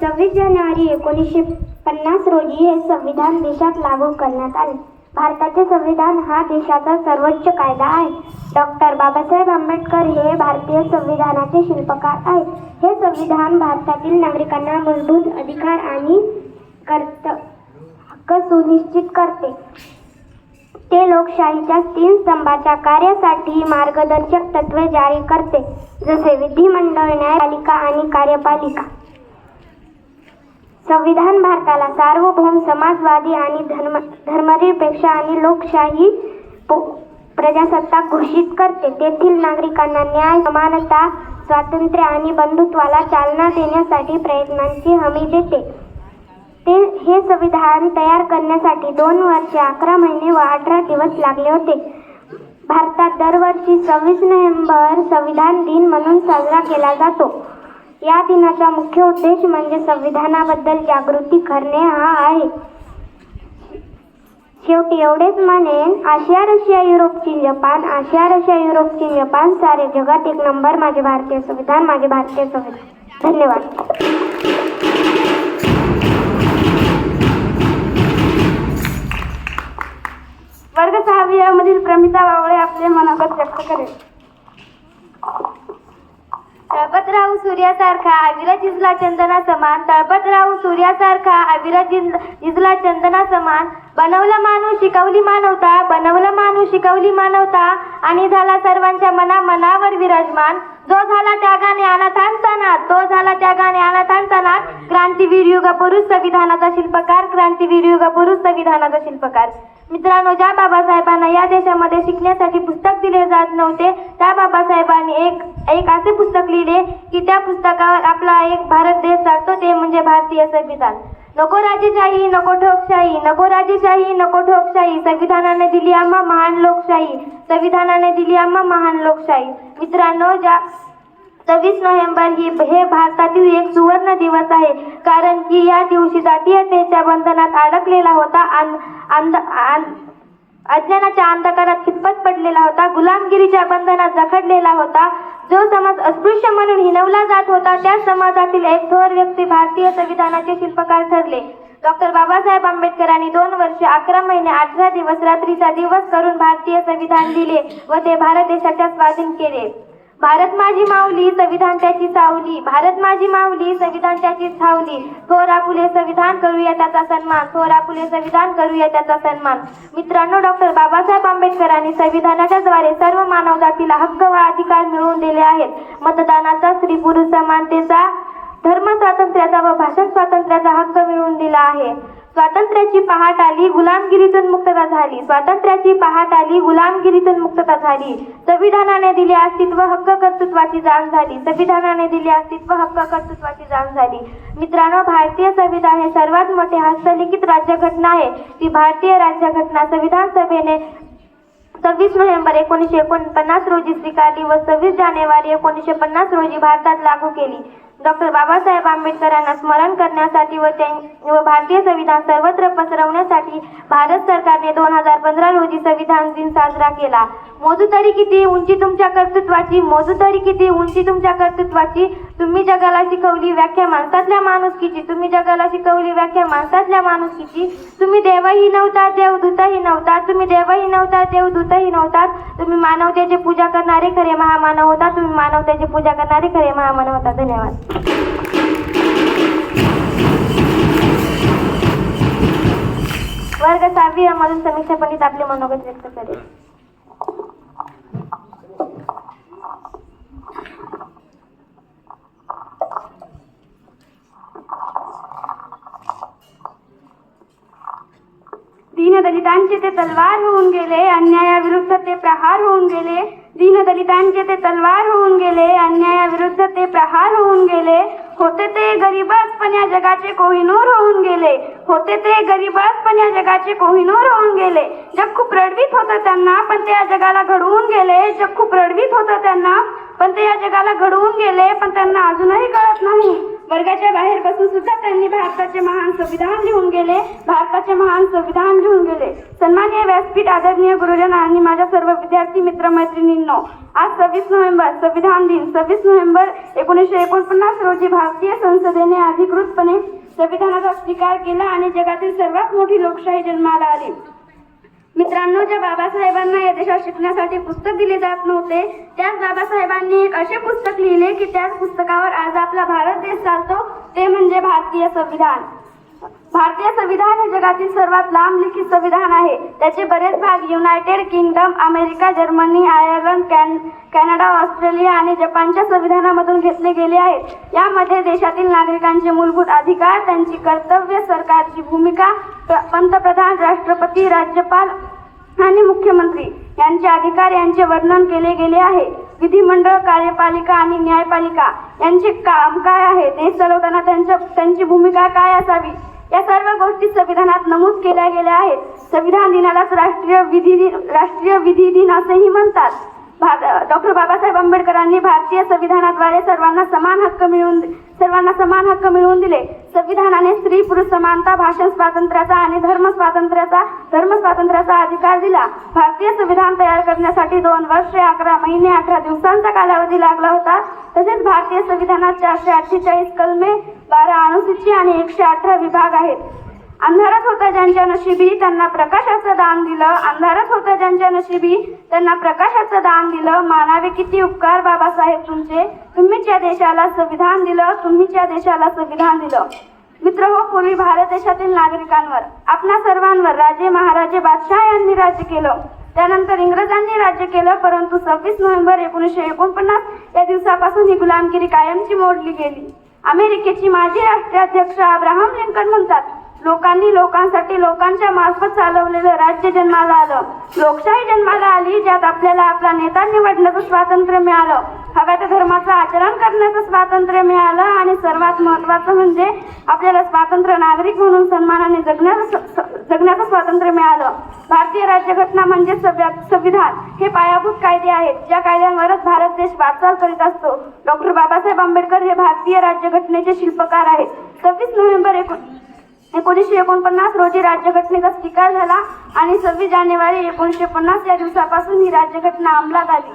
26 जानेवारी 1950 रोजी हे संविधान देशात लागू करण्यात आले. भारताचे संविधान हा देशाचा सर्वोच्च कायदा आहे. डॉक्टर बाबासाहेब आंबेडकर हे भारतीय संविधानाचे शिल्पकार आहेत. हे संविधान भारतातील नागरिकांना मूलभूत अधिकार आणि हक्क सुनिश्चित करते. ते लोकशाहीच्या 3 स्तंभाच्या कार्यासाठी मार्गदर्शक तत्त्वे जारी करते, जसे विधिमंडळ, न्यायपालिका आणि कार्यपालिका. संविधान भारताला सार्वभौम, समाजवादी आणि धर्मनिरपेक्ष आणि लोकशाही प्रजासत्ताक घोषित करते. तेथील नागरिकांना न्याय, समानता, स्वातंत्र्य आणि बंधुत्वाला चालना देण्यासाठी प्रयत्नांची हमी देते. हे संविधान तयार करण्यासाठी 2 वर्ष 11 महिने व 18 दिवस लागले होते. भारतात दरवर्षी 26 नोव्हेंबर संविधान दिन म्हणून साजरा केला जातो. या दिनाचा मुख्य उद्देश म्हणजे संविधानाबद्दल जागृती करणे हा आहे. शेवटी एवढेच म्हणेन, आशिया, रशिया, युरोप, चीन, जपान, आशिया, रशिया, युरोप, चीन, जपान, सारे जगात एक नंबर माझे भारतीय संविधान, माझे भारतीय संविधान. धन्यवाद. वर्ग 6 मधील प्रमिता बावळे आपले मनोगत व्यक्त करेल. तळपत राहू सूर्यासारखा अविरत जिजला चंदना समान, तळपत राहू सूर्यासारखा अविरत जिजला चंदना समान. बनवलं माणूस शिकवली मानवता, बनवलं माणूस शिकवली मानवता, आणि झाला सर्वांच्या मनावर विराजमान. जो झाला त्यागाने अनाथांचा नाथ, तो झाला त्यागाने अनाथांचा नाथ. क्रांतीवीर युग पुरुष संविधानाचा शिल्पकार, क्रांतीवीर युग पुरुष संविधानाचा शिल्पकार. मित्रांनो, ज्या बाबासाहेबांना या देशामध्ये शिकण्यासाठी पुस्तक दिले जात नव्हते, त्या बाबासाहेबांनी एक असे पुस्तक लिहिले की त्या पुस्तकावर आपला एक भारत देश चालतो, ते म्हणजे भारतीय संविधान. नको राजेशाही, नको ठोकशाही, नको राजेशाही, नको ठोकशाही, संविधानाने दिली आम्हा महान लोकशाही, संविधानाने दिली आम्हा महान लोकशाही. मित्रांनो, 26 नोव्हेंबर हे भारतातील एक सुवर्ण दिवस आहे, कारण की या दिवशी जातीयतेच्या बंधनात अडकलेला होता, अज्ञानाच्या अंधकारात खितपत पडलेला होता, गुलामगिरीच्या बंधनात जखडलेला होता. जो समाज अस्पृश्य म्हणून हिणवला जात होता, त्या समाजातील एक थोर व्यक्ती भारतीय संविधानाचे शिल्पकार ठरले. डॉक्टर बाबासाहेब आंबेडकरांनी 2 वर्ष 11 महिने 18 दिवस रात्रीचा दिवस करून भारतीय संविधान लिहिले व ते भारत देशाच्या स्वाधीन केले. भारत माझी माऊली, संविधान त्याची सावली, भारत माझी माऊली, संविधान त्याची सावली. थोर आपुले संविधान, करूया त्याचा सन्मान, थोर आपुले संविधान, करूया त्याचा सन्मान. मित्रांनो, डॉक्टर बाबासाहेब आंबेडकरांनी संविधानाच्या द्वारे सर्व मानवजातीला हक्क व अधिकार मिळवून दिले आहेत. मतदानाचा, स्त्री पुरुष समानतेचा, धर्म स्वातंत्र्याचा व भाषण स्वातंत्र्याचा हक्क मिळवून दिला आहे. स्वातंत्र्याची पहाट आली, गुलामगिरीतून मुक्तता झाली, स्वातंत्र्याची पहाट आली, गुलामगिरीतून मुक्तता झाली. संविधानाने दिले अस्तित्व, हक्क कर्तृत्वाची जाण झाली, संविधानाने दिले अस्तित्व, हक्क कर्तृत्वाची जाण झाली. मित्रांनो, भारतीय संविधान हे सर्वात मोठे हस्तलिखित राज्यघटना आहे. ती भारतीय राज्यघटना संविधान सभेने 26 नोव्हेंबर 1949 रोजी स्वीकारली व 26 जानेवारी 1950 रोजी भारतात लागू केली. डॉक्टर बाबासाहेब आंबेडकरांना स्मरण करण्यासाठी व भारतीय संविधान सर्वत्र पसरवण्यासाठी भारत सरकारने 2015 रोजी संविधान दिन साजरा केला. मोजू तरी किती उंची तुमच्या कर्तृत्वाची, मोजू तरी किती उंची तुमच्या कर्तृत्वाची. तुम्ही जगाला शिकवली व्याख्या माणसातल्या माणुसकीची, तुम्ही जगाला शिकवली व्याख्या माणसातल्या माणुसकीची. तुम्ही देवही नव्हता, देवदूतही नव्हता, तुम्ही देवही नव्हता, देवदूतही नव्हतात. तुम्ही मानवतेची पूजा करणारे खरे महामानव होता, तुम्ही मानवतेची पूजा करणारे खरे महामानव होता. धन्यवाद. वर्ग 6वी मधून समीक्षा पंडित आपले मनोगत व्यक्त करेल. दीनदलितांचे ते तलवार होऊन गेले, अन्यायाविरुद्ध ते प्रहार होऊन गेले. दीनदलितांचे ते तलवार होऊन गेले, अन्यायाविरुद्ध ते प्रहार होऊन गेले. होते ते गरीबच पण या जगाचे कोहिनूर होऊन गेले, होते ते गरीबच पण या जगाचे कोहिनूर होऊन गेले. जग खूप रडवीत होतं त्यांना, पण ते या जगाला घडवून गेले. जग खूप रडवीत होतं त्यांना, पण ते या जगाला घडवून गेले, पण त्यांना अजूनही कळत नाही. वर्गाच्या बाहेर बसून सुद्धा त्यांनी भारताचे महान संविधान लिहून गेले, भारताचे महान संविधान लिहून गेले. सन्माननीय व्यासपीठ, आदरणीय गुरुजन आणि माझ्या सर्व विद्यार्थी मित्रमैत्रिणींनो, आज 26 नोव्हेंबर संविधान दिन. 26 नोव्हेंबर 1949 रोजी भारतीय संसदेने अधिकृतपणे संविधानाचा स्वीकार केला आणि जगातील सर्वात मोठी लोकशाही जन्माला आली. मित्रांनो, ज्या बाबासाहेबांना या देशात शिकण्यासाठी पुस्तक दिले जात नव्हते, त्याच बाबासाहेबांनी एक असे पुस्तक लिहिले की त्याच पुस्तकावर आज आपला भारत देश चालतो, ते म्हणजे भारतीय संविधान. भारतीय संविधान हे जगातील सर्वात लांब लिखित संविधान आहे. त्याचे बरेच भाग United kingdom, America, Germany, Ireland, Canada, Australia आणि जपानच्या संविधानामधून घेतले गेले आहेत. यामध्ये देशातील नागरिकांचे मूलभूत अधिकार, त्यांची कर्तव्य, सरकारची भूमिका, पंतप्रधान, राष्ट्रपती, राज्यपाल आणि मुख्यमंत्री यांचे अधिकार यांचे वर्णन केले गेले आहे. विधिमंडळ, कार्यपालिका आणि न्यायपालिका यांचे काम काय आहे, देश चालवताना त्यांची भूमिका काय असावी, या सर्व गोष्टी संविधानात नमूद केल्या गेल्या आहेत. संविधान दिनालाच राष्ट्रीय विधी दिन असेही म्हणतात. डॉक्टर बाबासाहेब आंबेडकरांनी भारतीय संविधानाद्वारे सर्वांना समान हक्क मिळवून दिले. संविधानाने स्त्री पुरुष समानता, भाषण स्वातंत्र्याचा आणि धर्म स्वातंत्र्याचा अधिकार दिला. भारतीय संविधान तयार करण्यासाठी 2 वर्ष 11 महिने 18 दिवसांचा कालावधी लागला होता. तसेच भारतीय संविधानात 448 कलमे, 12 अनुसूची आणि 118 विभाग आहेत. अंधारात होतं ज्यांच्या नशिबी त्यांना प्रकाशाचं दान दिलं, अंधारात होतं ज्यांच्या नशिबी त्यांना प्रकाशाचं दान दिलं. मानावे किती उपकार बाबासाहेब तुमचे, तुम्हीच या देशाला संविधान दिलं, तुम्हीच या देशाला संविधान दिलं. मित्र हो, पूर्वी भारत देशातील नागरिकांवर, आपणा सर्वांवर राजे महाराजे बादशाह यांनी राज्य केलं. त्यानंतर इंग्रजांनी राज्य केलं, परंतु 26 नोव्हेंबर 1949 या दिवसापासून ही गुलामगिरी कायमची मोडली गेली. अमेरिकेची माजी राष्ट्राध्यक्ष अब्राहम लिंकन म्हणतात, लोकांनी लोकांसाठी लोकांच्या मार्फत चालवलेलं राज्य जन्माला आलं. लोकशाही जन्माला आली, ज्यात आपल्याला आपला नेता निवडण्याचं स्वातंत्र्य मिळालं, हव्या त्या धर्माचं आचरण करण्याचं स्वातंत्र्य मिळालं आणि सर्वात महत्त्वाचं म्हणजे आपल्याला स्वातंत्र्य नागरिक म्हणून सन्मानाने जगण्याचं स्वातंत्र्य मिळालं. भारतीय राज्यघटना म्हणजे संविधान हे पायाभूत कायदे आहेत, ज्या कायद्यांवरच भारत देश वाटचाल करीत असतो. डॉक्टर बाबासाहेब आंबेडकर हे भारतीय राज्यघटनेचे शिल्पकार आहेत. 26 नोव्हेंबर 1949 रोजी राज्यघटनेचा स्वीकार झाला आणि 26 जानेवारी 1950 या दिवसापासून ही राज्यघटना अंमलात आली.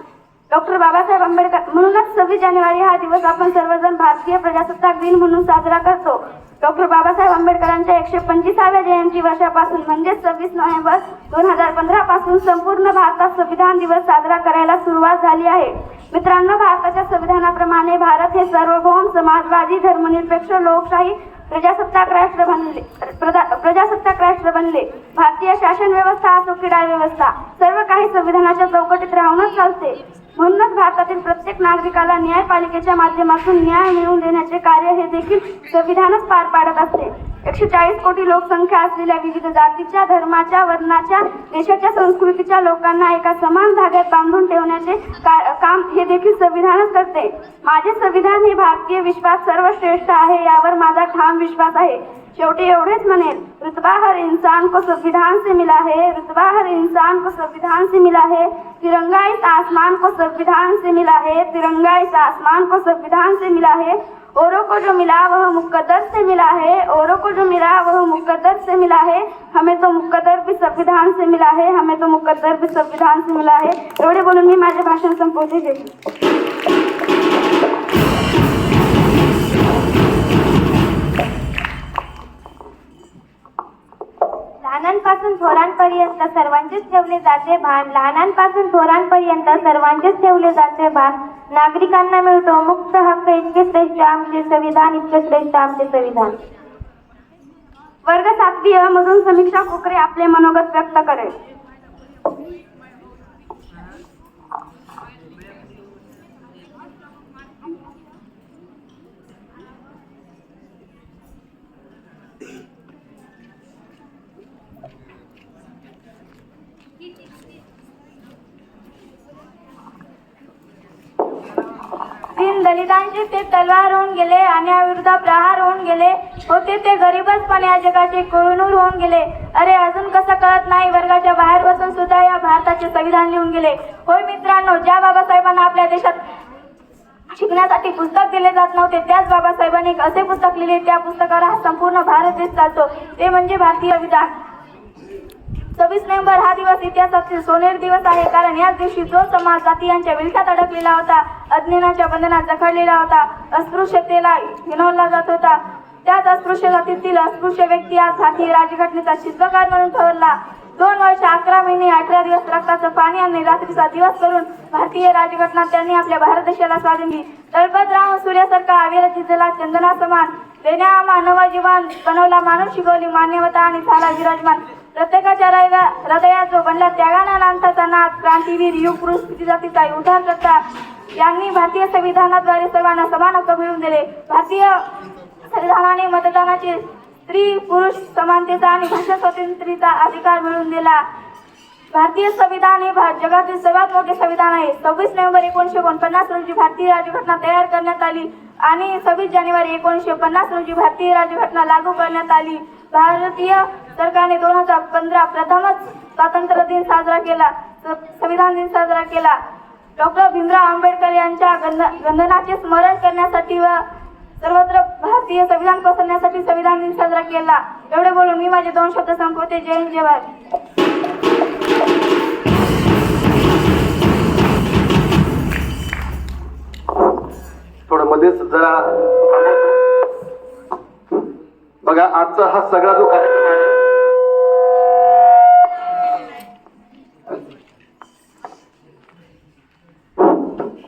डॉक्टर बाबासाहेब आंबेडकर म्हणूनच 26 जानेवारी हा दिवस आपण सर्वजण भारतीय प्रजासत्ताक दिन म्हणून साजरा करतो. डॉक्टर बाबासाहेब आंबेडकरांच्या 125व्या जयंती वर्षापासून म्हणजे 26 नोव्हेंबर 2015 पासून संपूर्ण भारतात संविधान दिवस साजरा करायला सुरुवात झाली आहे. मित्रांनो, भारताच्या संविधानाप्रमाणे भारत हे सार्वभौम समाजवादी धर्मनिरपेक्ष लोकशाही प्रजासत्ताक राष्ट्र बनले. भारतीय शासन व्यवस्था असो क्रीडा व्यवस्था सर्व काही संविधानाच्या चौकटीत राहूनच चालते. म्हणूनच भारतातील प्रत्येक नागरिकाला न्यायपालिकेच्या माध्यमातून न्याय मिळवून देण्याचे कार्य हे देखील संविधानच पार पाडत असते. 140 कोटी लोकसंख्या असलेल्या विविध जातीच्या, धर्माच्या, वर्णाच्या, देशाच्या, संस्कृतीच्या लोकांना एका समान धाग्यात बांधून ठेवण्याचे काम हे देखील संविधानच करते. माझे संविधान हे भारतीय विश्वास सर्वश्रेष्ठ आहे, यावर माझा ठाम विश्वास आहे. शेवटी एवढेच म्हणेल, रुतबा हर इंसान को संविधान से मिला है, रुतबा हर इंसान को संविधान से मिला है, तिरंगा इस आसमान को संविधान से मिला है, तिरंगा इस आसमान को संविधान से मिला है, औरों को जो मिला वह मुकद्दर से मिला है, औरों को जो मिला वह मुकद्दर से मिला है, हमें तो मुकद्दर भी संविधान से मिला है, हमें तो मुकद्दर भी संविधान से मिला है. एवढे बोलून मी माझे भाषण संपवते. जय. लहानांपासून थोरांपर्यंत सर्वांचेच ठेवले जाते भान, लहानांपासून थोरांपर्यंत सर्वांचेच ठेवले जाते भान. नागरिकांना मिळतो मुक्त हक्क, इतके श्रेष्ठ आमचे संविधान, इतके श्रेष्ठ आमचे संविधान. वर्ग 7वी मधून समीक्षा कोकरे आपले मनोगत व्यक्त करेल. दलितांचे ते तलवार होऊन गेले, अन्यायाविरुद्ध प्रहार होऊन गेले होते, ते गरीबच पण या जगाचे कोहिनूर होऊन गेले. अरे अजून कसं कळत नाही, वर्गाच्या बाहेर बसून सुद्धा या भारताचे संविधान लिहून गेले. होय मित्रांनो, ज्या बाबासाहेबांना आपल्या देशात शिकण्यासाठी पुस्तक दिले जात नव्हते, त्याच बाबासाहेबांनी एक असे पुस्तक लिहिले, त्या पुस्तकावर हा संपूर्ण भारत देश चालतो, ते म्हणजे भारतीय संविधान. 26 नोव्हेंबर हा दिवस इतिहासातील सोनेरी दिवस आहे, कारण याच दिवशी जो समाज जातीयांच्या विळख्यात अडकलेला होता, अज्ञानाच्या बंधनात जखडलेला होता, अस्पृश्यतेला हिणवला जात होता, त्याच अस्पृश्य जातीतील अस्पृश्य व्यक्ती आज भारतीय राज्यघटनेचा शिल्पकार म्हणून ठरला. 2 वर्ष 11 महिने 18 दिवस रक्ताचं पाणी आणि रात्रीचा दिवस करून भारतीय राज्यघटना त्यांनी आपल्या भारत देशाला स्वाधीन दिली. तळपत राहून सूर्यासारखा अविरत जिजला चंदना समान, देण्या आम्हा नवं जीवन, बनवला मानव, शिकवली मानवता आणि झाला विराजमान. प्रत्येकाच्या हृदयात जो बनला त्यागाना नांथाचा नाद, क्रांतीवीर, युग पुरुष, स्थिती जातीचा उद्धार करता यांनी भारतीय संविधानाद्वारे सर्वांना समान हक्क मिळवून दिले. भारतीय संविधानाने मतदानाचे, स्त्री पुरुष समानतेचा आणि भाषा स्वातंत्र्याचा अधिकार मिळवून दिला. भारतीय संविधान हे जगातील सर्वात मोठे संविधान आहे. 26 नोव्हेंबर 1949 रोजी भारतीय राज्यघटना तयार करण्यात आली आणि 26 जानेवारी 1950 रोजी भारतीय राज्यघटना लागू करण्यात आली. भारतीय सरकारने 2015 प्रथमच स्वातंत्र्य दिन साजरा केला, संविधान दिन साजरा केला. डॉक्टर भीमराव आंबेडकर यांच्या वंदनाचे स्मरण करण्यासाठी व सर्वत्र भारतीय संविधान पसरण्यासाठी संविधान दिन साजरा केला. एवढे बोलून मी माझे 2 शब्द संपवते. जय हिंद, जय भारत. थोडं मध्येच जरा बघा, आजचा हा सगळा जो कार्यक्रम आहे,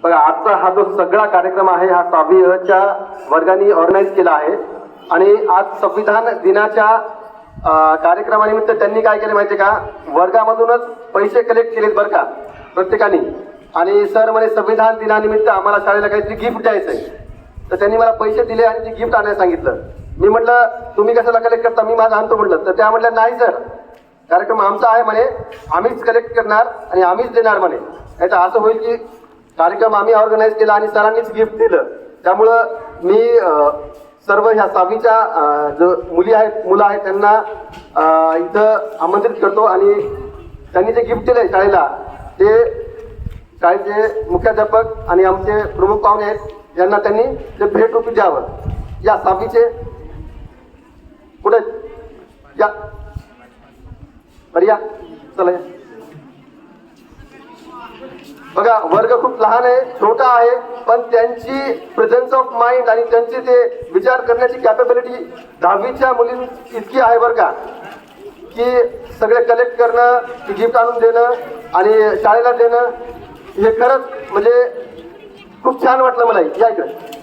बघा आजचा हा जो सगळा कार्यक्रम आहे, हा 6वी च्या वर्गाने ऑर्गनाईज केला आहे. आणि आज संविधान दिनाच्या कार्यक्रमानिमित्त त्यांनी काय केले माहितीये का, वर्गामधूनच पैसे कलेक्ट केलेत बरं का प्रत्येकाने. आणि सर म्हणे संविधान दिनानिमित्त आम्हाला शाळेला काहीतरी गिफ्ट द्यायचंय, तर त्यांनी मला पैसे दिले आणि ते गिफ्ट आणायला सांगितलं. मी म्हटलं तुम्ही कशाला कलेक्ट करता, मी माझं आणतो म्हटलं. तर त्या म्हटलं नाही सर, कार्यक्रम आमचा आहे म्हणे, आम्हीच कलेक्ट करणार आणि आम्हीच देणार म्हणे. नाही तर असं होईल की कार्यक्रम आम्ही ऑर्गनाईज केला आणि सरांनीच गिफ्ट दिलं. त्यामुळं मी सर्व ह्या 6वीच्या जो मुलं आहेत त्यांना इथं आमंत्रित करतो आणि त्यांनी जे गिफ्ट दिलंय शाळेला ते शाळेचे मुख्याध्यापक आणि आमचे प्रमुख पाहुणे आहेत यांना त्यांनी ते भेटरूपी द्यावं. या 6वीचे पुढे या, बरं या, चला या. बघा वर्ग खूप लहान आहे, छोटा आहे, पण त्यांची प्रेझेन्स ऑफ माइंड आणि त्यांची ते विचार करण्याची कॅपेबिलिटी 10वीच्या मुलीं इतकी आहे बरं का, की सगळे कलेक्ट करणं, गिफ्ट आणून देणं आणि शाळेला देणं, हे खरंच म्हणजे खूप छान वाटलं मला. या इकडे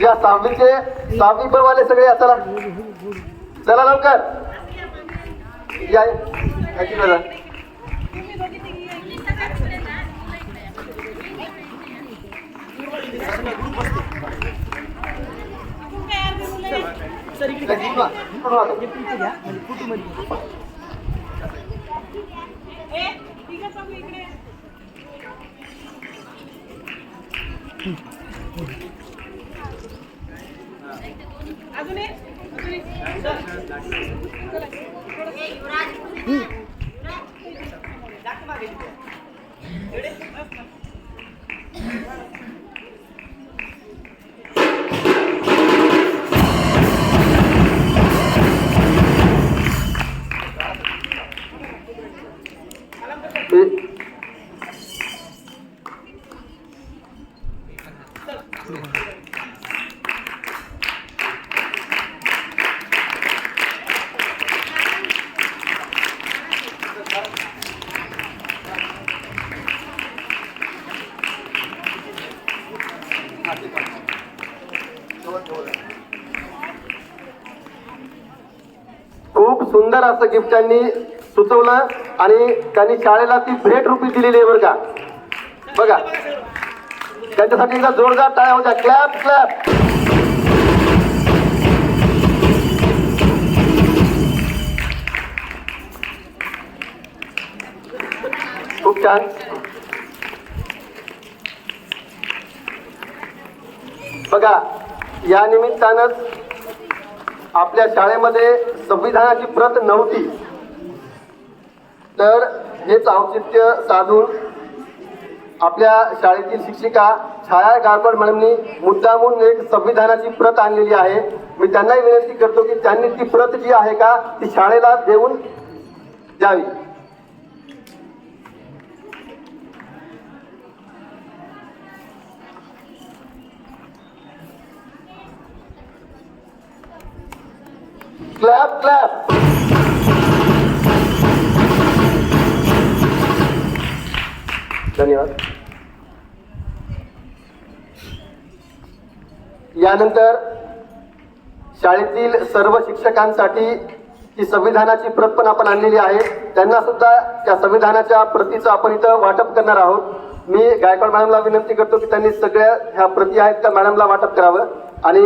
या 6वी वाले सगळे चला चला लवकर या. खूप सुंदर असं गिफ्ट त्यांनी सुचवलं आणि त्यांनी शाळेला ती भेट रूपी दिलेली आहे बरं का. बघा त्यांच्यासाठी एकदा जोरदार टाळ्या होत्या. Clap clap. खूप छान. बघा या निमित्तानंच आपल्या शाळेमध्ये संविधानाची प्रत नव्हती, तर हेच औचित्य साधून आपल्या शाळेतील शिक्षिका छाया गायकवाड मॅडमनी मुद्दामून एक संविधानाची प्रत आणलेली आहे. मी त्यांनाही विनंती करतो की त्यांनी ती प्रत जी आहे का ती शाळेला देऊन द्यावी. Clap clap. धन्यवाद. यानंतर शाळेतील सर्व शिक्षकांसाठी ही संविधानाची प्रत पण आपण आणलेली आहे. त्यांना सुद्धा त्या संविधानाच्या प्रतीचं आपण इथं वाटप करणार आहोत. मी गायकवाड मॅडमला विनंती करतो की त्यांनी सगळ्या ह्या प्रती आहेत त्या मॅडमला वाटप करावं आणि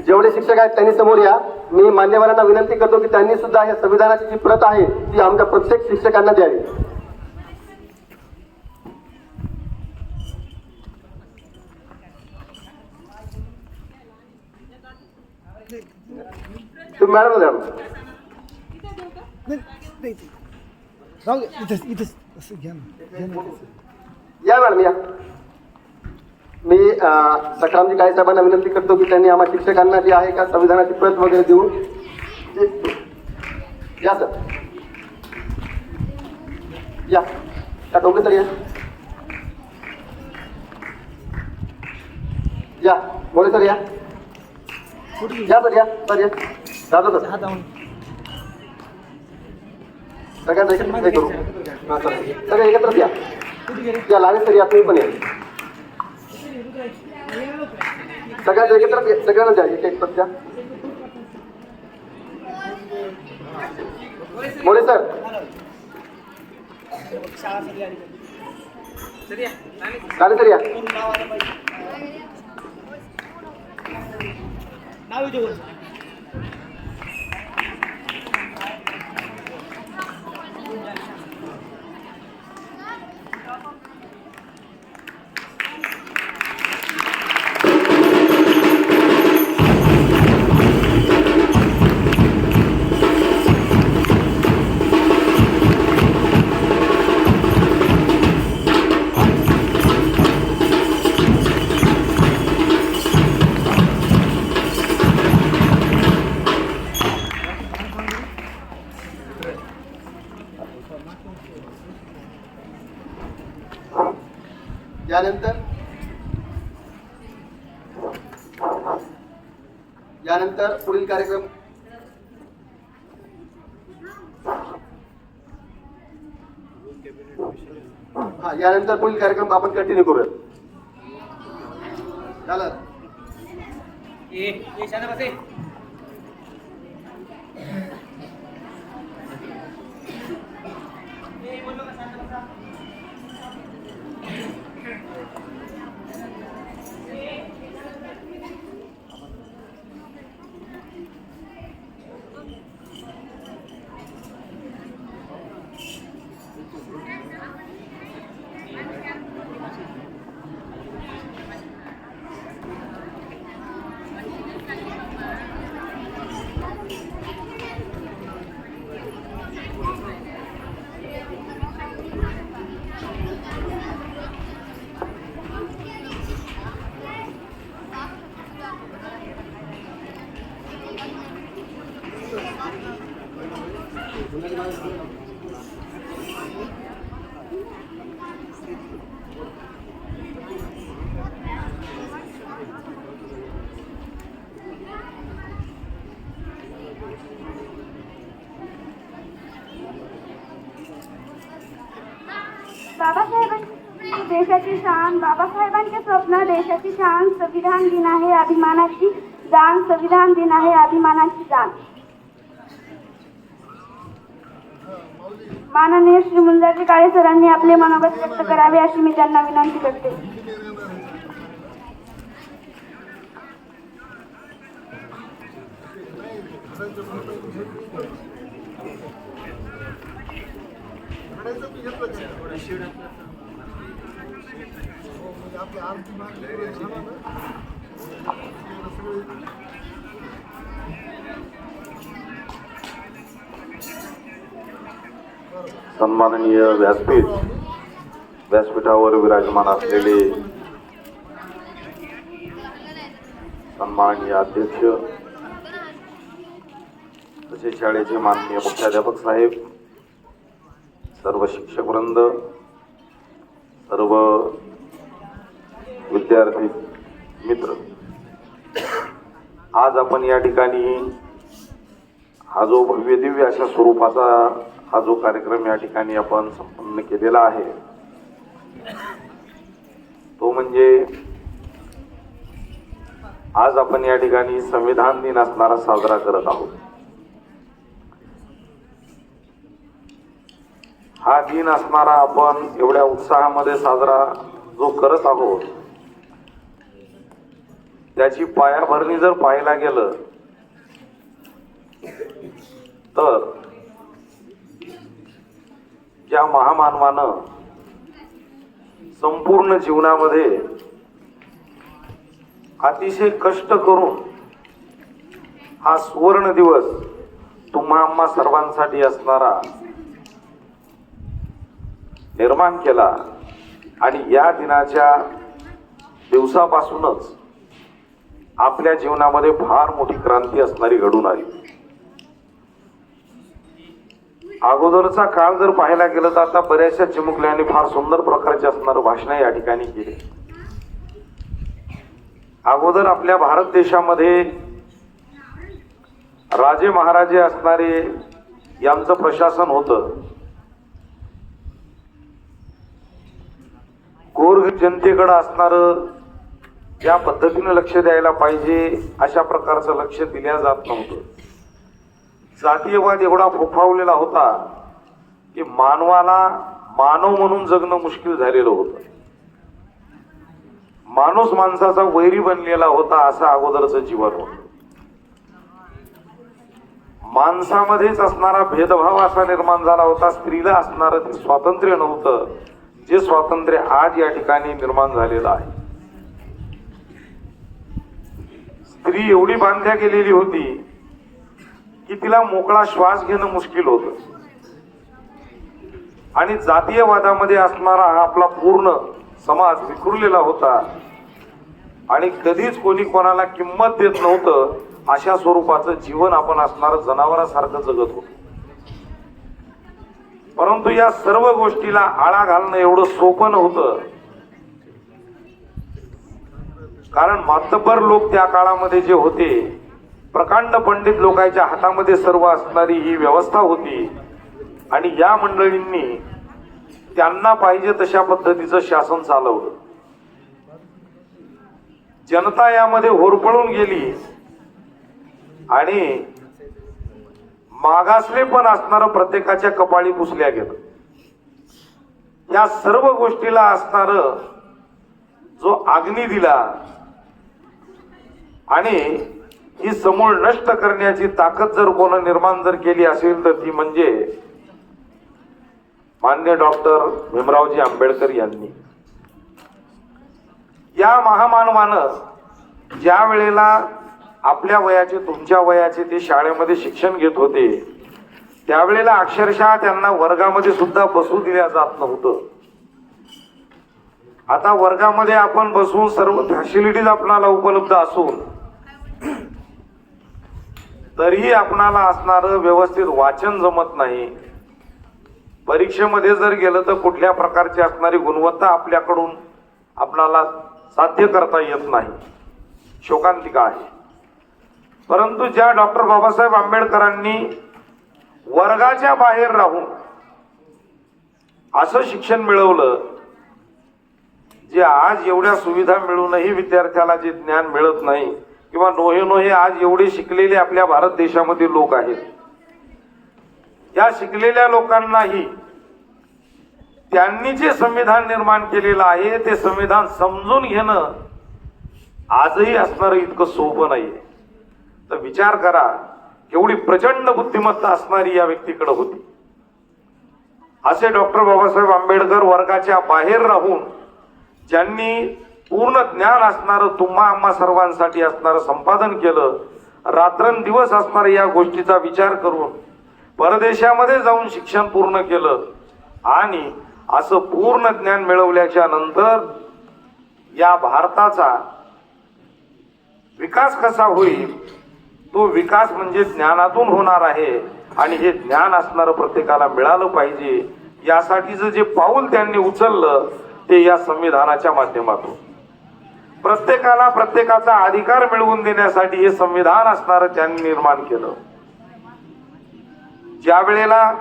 जेवढे शिक्षक आहेत त्यांनी समोर या. मी मान्यवरांना विनंती करतो की त्यांनी सुद्धा ह्या संविधानाची जी प्रत आहे ती आमच्या प्रत्येक शिक्षकांना द्यावी. तुम्ही मॅडम द्या. या मॅडम या. मी सखारामजी काळे साहेबांना विनंती करतो की त्यांनी आम्हा शिक्षकांना जी आहे का संविधानाची प्रत वगैरे देऊन या. सर या का टोपले सर या मोरे सर या. या सर या सर या दादा सर सगळ्यांना एकत्र करू हां सर सगळे एकत्रच या लागेल सर या तुम्ही पण या सगळ्यांना एकत्र सगळ्यांना द्या एक द्या मोरे सर चालेल सर या यानंतर पुढील कार्यक्रम यानंतर पुढील कार्यक्रम आपण कंटिन्यू करूया झालं बाबासाहेबांची देशाची शान बाबासाहेबांचे स्वप्न देशाची शान संविधान दिन आहे अभिमानाची जाण संविधान दिन आहे अभिमानाची जाण माननीय श्री मुंजाजी काळे सरांनी आपले मनोगत व्यक्त करावे अशी मी त्यांना विनंती करते. सन्माननीय व्यासपीठावर विराजमान असलेले सन्माननीय अध्यक्ष तसेच शाळेचे माननीय मुख्याध्यापक साहेब, सर्व शिक्षकवृंद, सर्व विद्यार्थी मित्र, आज आपण या ठिकाणी हा जो भव्य दिव्य अशा स्वरूपाचा हा जो कार्यक्रम या ठिकाणी आपण संपन्न केलेला आहे तो म्हणजे आज आपण या ठिकाणी संविधान दिन असणारा साजरा करत आहोत. हा दिन असणारा आपण एवढ्या उत्साहामध्ये साजरा जो करत आहोत त्याची पायाभरणी जर पाहायला गेलं तर ज्या महामानवानं संपूर्ण जीवनामध्ये अतिशय कष्ट करून हा सुवर्ण दिवस तुम्हा आम्हा सर्वांसाठी असणारा निर्माण केला आणि या दिनाच्या दिवसापासूनच आपल्या जीवनामध्ये फार मोठी क्रांती असणारी घडून आली. अगोदरचा काळ जर पाहायला गेलं तर आता बऱ्याचशा चिमुकल्यांनी फार सुंदर प्रकारचे असणारे भाषण या ठिकाणी केले. अगोदर आपल्या भारत देशामध्ये राजे महाराजे असणारे यांचं प्रशासन होतं. गोर जनतेकडे असणारं या पद्धतीने लक्ष द्यायला पाहिजे अशा प्रकारचं लक्ष दिल्या जात नव्हतं. जातीयवाद एवढा फोफावलेला होता की मानवाला मानव म्हणून जगणं मुश्किल झालेलं होतं. माणूस माणसाचा वैरी बनलेला होता असं अगोदरचं जीवन होतं. माणसामध्येच असणारा भेदभाव असा निर्माण झाला होता. स्त्रीला असणारं ते स्वातंत्र्य नव्हतं जे स्वातंत्र्य आज या ठिकाणी निर्माण झालेलं आहे. स्त्री एवढी बांधल्या गेलेली होती की तिला मोकळा श्वास घेणं मुश्किल होतं. आणि जातीयवादामध्ये असणारा हा आपला पूर्ण समाज विखुरलेला होता आणि कधीच कोणी कोणाला किंमत देत नव्हतं. अशा स्वरूपाचं जीवन आपण असणारं जनावरासारखं जगत होतो. परंतु या सर्व गोष्टीला आळा घालणं एवढं सोपं नव्हतं. कारण मातब्बर लोक त्या काळामध्ये जे होते, प्रकांड पंडित लोकांच्या हातामध्ये सर्व असणारी ही व्यवस्था होती आणि या मंडळींनी त्यांना पाहिजे तशा पद्धतीचं शासन चालवलं. जनता यामध्ये होरपळून गेली आणि मागासले पण असणारं प्रत्येकाच्या कपाळी पुसल्या गेलं. या सर्व गोष्टीला असणारं जो अग्नी दिला आणि ही समूळ नष्ट करण्याची ताकद जर कोण निर्माण जर केली असेल तर ती म्हणजे मान्य डॉक्टर भीमरावजी आंबेडकर यांनी. या महामानवानं ज्या वेळेला आपल्या वयाचे तुमच्या वयाचे ते शाळेमध्ये शिक्षण घेत होते त्यावेळेला अक्षरशः त्यांना वर्गामध्ये सुद्धा बसू दिल्या जात नव्हतं. आता वर्गामध्ये आपण बसून सर्व फॅसिलिटीज आपणाला उपलब्ध असून तरीही आपणाला असणारं व्यवस्थित वाचन जमत नाही. परीक्षेमध्ये जर गेलं तर कुठल्या प्रकारची असणारी गुणवत्ता आपल्याकडून आपणाला साध्य करता येत नाही. शोकांतिका आहे. परंतु ज्या डॉक्टर बाबासाहेब आंबेडकरांनी वर्गाच्या बाहेर राहून असं शिक्षण मिळवलं जे आज एवढ्या सुविधा मिळूनही विद्यार्थ्याला जे ज्ञान मिळत नाही किंवा नोहे आज एवढे शिकलेले आपल्या भारत देशामध्ये लोक आहेत. या शिकलेल्या लोकांनाही त्यांनी जे संविधान निर्माण केलेलं आहे ते संविधान समजून घेणं आजही असणारं इतकं सोपं नाहीये. तर विचार करा केवढी प्रचंड बुद्धिमत्ता असणारी या व्यक्तीकडे होती. असे डॉक्टर बाबासाहेब आंबेडकर वर्गाच्या बाहेर राहून ज्यांनी पूर्ण ज्ञान असणारं तुम्हा आम्हा सर्वांसाठी असणारं संपादन केलं. रात्रंदिवस असणाऱ्या या गोष्टीचा विचार करून परदेशामध्ये जाऊन शिक्षण पूर्ण केलं आणि असं पूर्ण ज्ञान मिळवल्याच्या नंतर या भारताचा विकास कसा होईल तो विकास म्हणजे ज्ञानातून होणार आहे आणि हे ज्ञान असणारं प्रत्येकाला मिळालं पाहिजे. यासाठीचं जे पाऊल त्यांनी उचललं ते या संविधानाच्या माध्यमातून प्रत्येकाला प्रत्येकाचा अधिकार मिळवून देण्यासाठी हे संविधान असणारं त्यांनी निर्माण केलं. ज्या वेळेला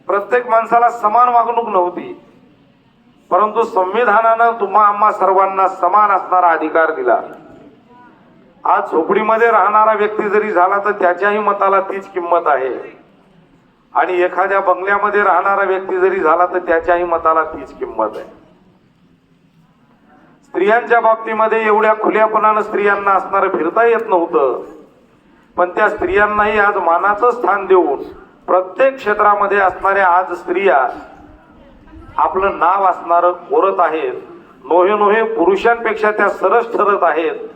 प्रत्येक माणसाला समान वागणूक नव्हती परंतु संविधानानं तुम्हा आम्हा सर्वांना समान असणारा अधिकार दिला. आज झोपडीमध्ये राहणारा व्यक्ती जरी झाला तर त्याच्याही मताला तीच किंमत आहे आणि एखाद्या बंगल्यामध्ये राहणारा व्यक्ती जरी झाला तर त्याच्याही मताला तीच किंमत आहे. स्त्रियांच्या बाबतीमध्ये एवढ्या खुल्यापणानं स्त्रियांना असणारं फिरता येत नव्हतं पण त्या स्त्रियांनाही आज मानाचं स्थान देऊन प्रत्येक क्षेत्रामध्ये असणाऱ्या आज स्त्रिया आपलं नाव असणारं कोरत आहेत. नोहे पुरुषांपेक्षा त्या सरस ठरत आहेत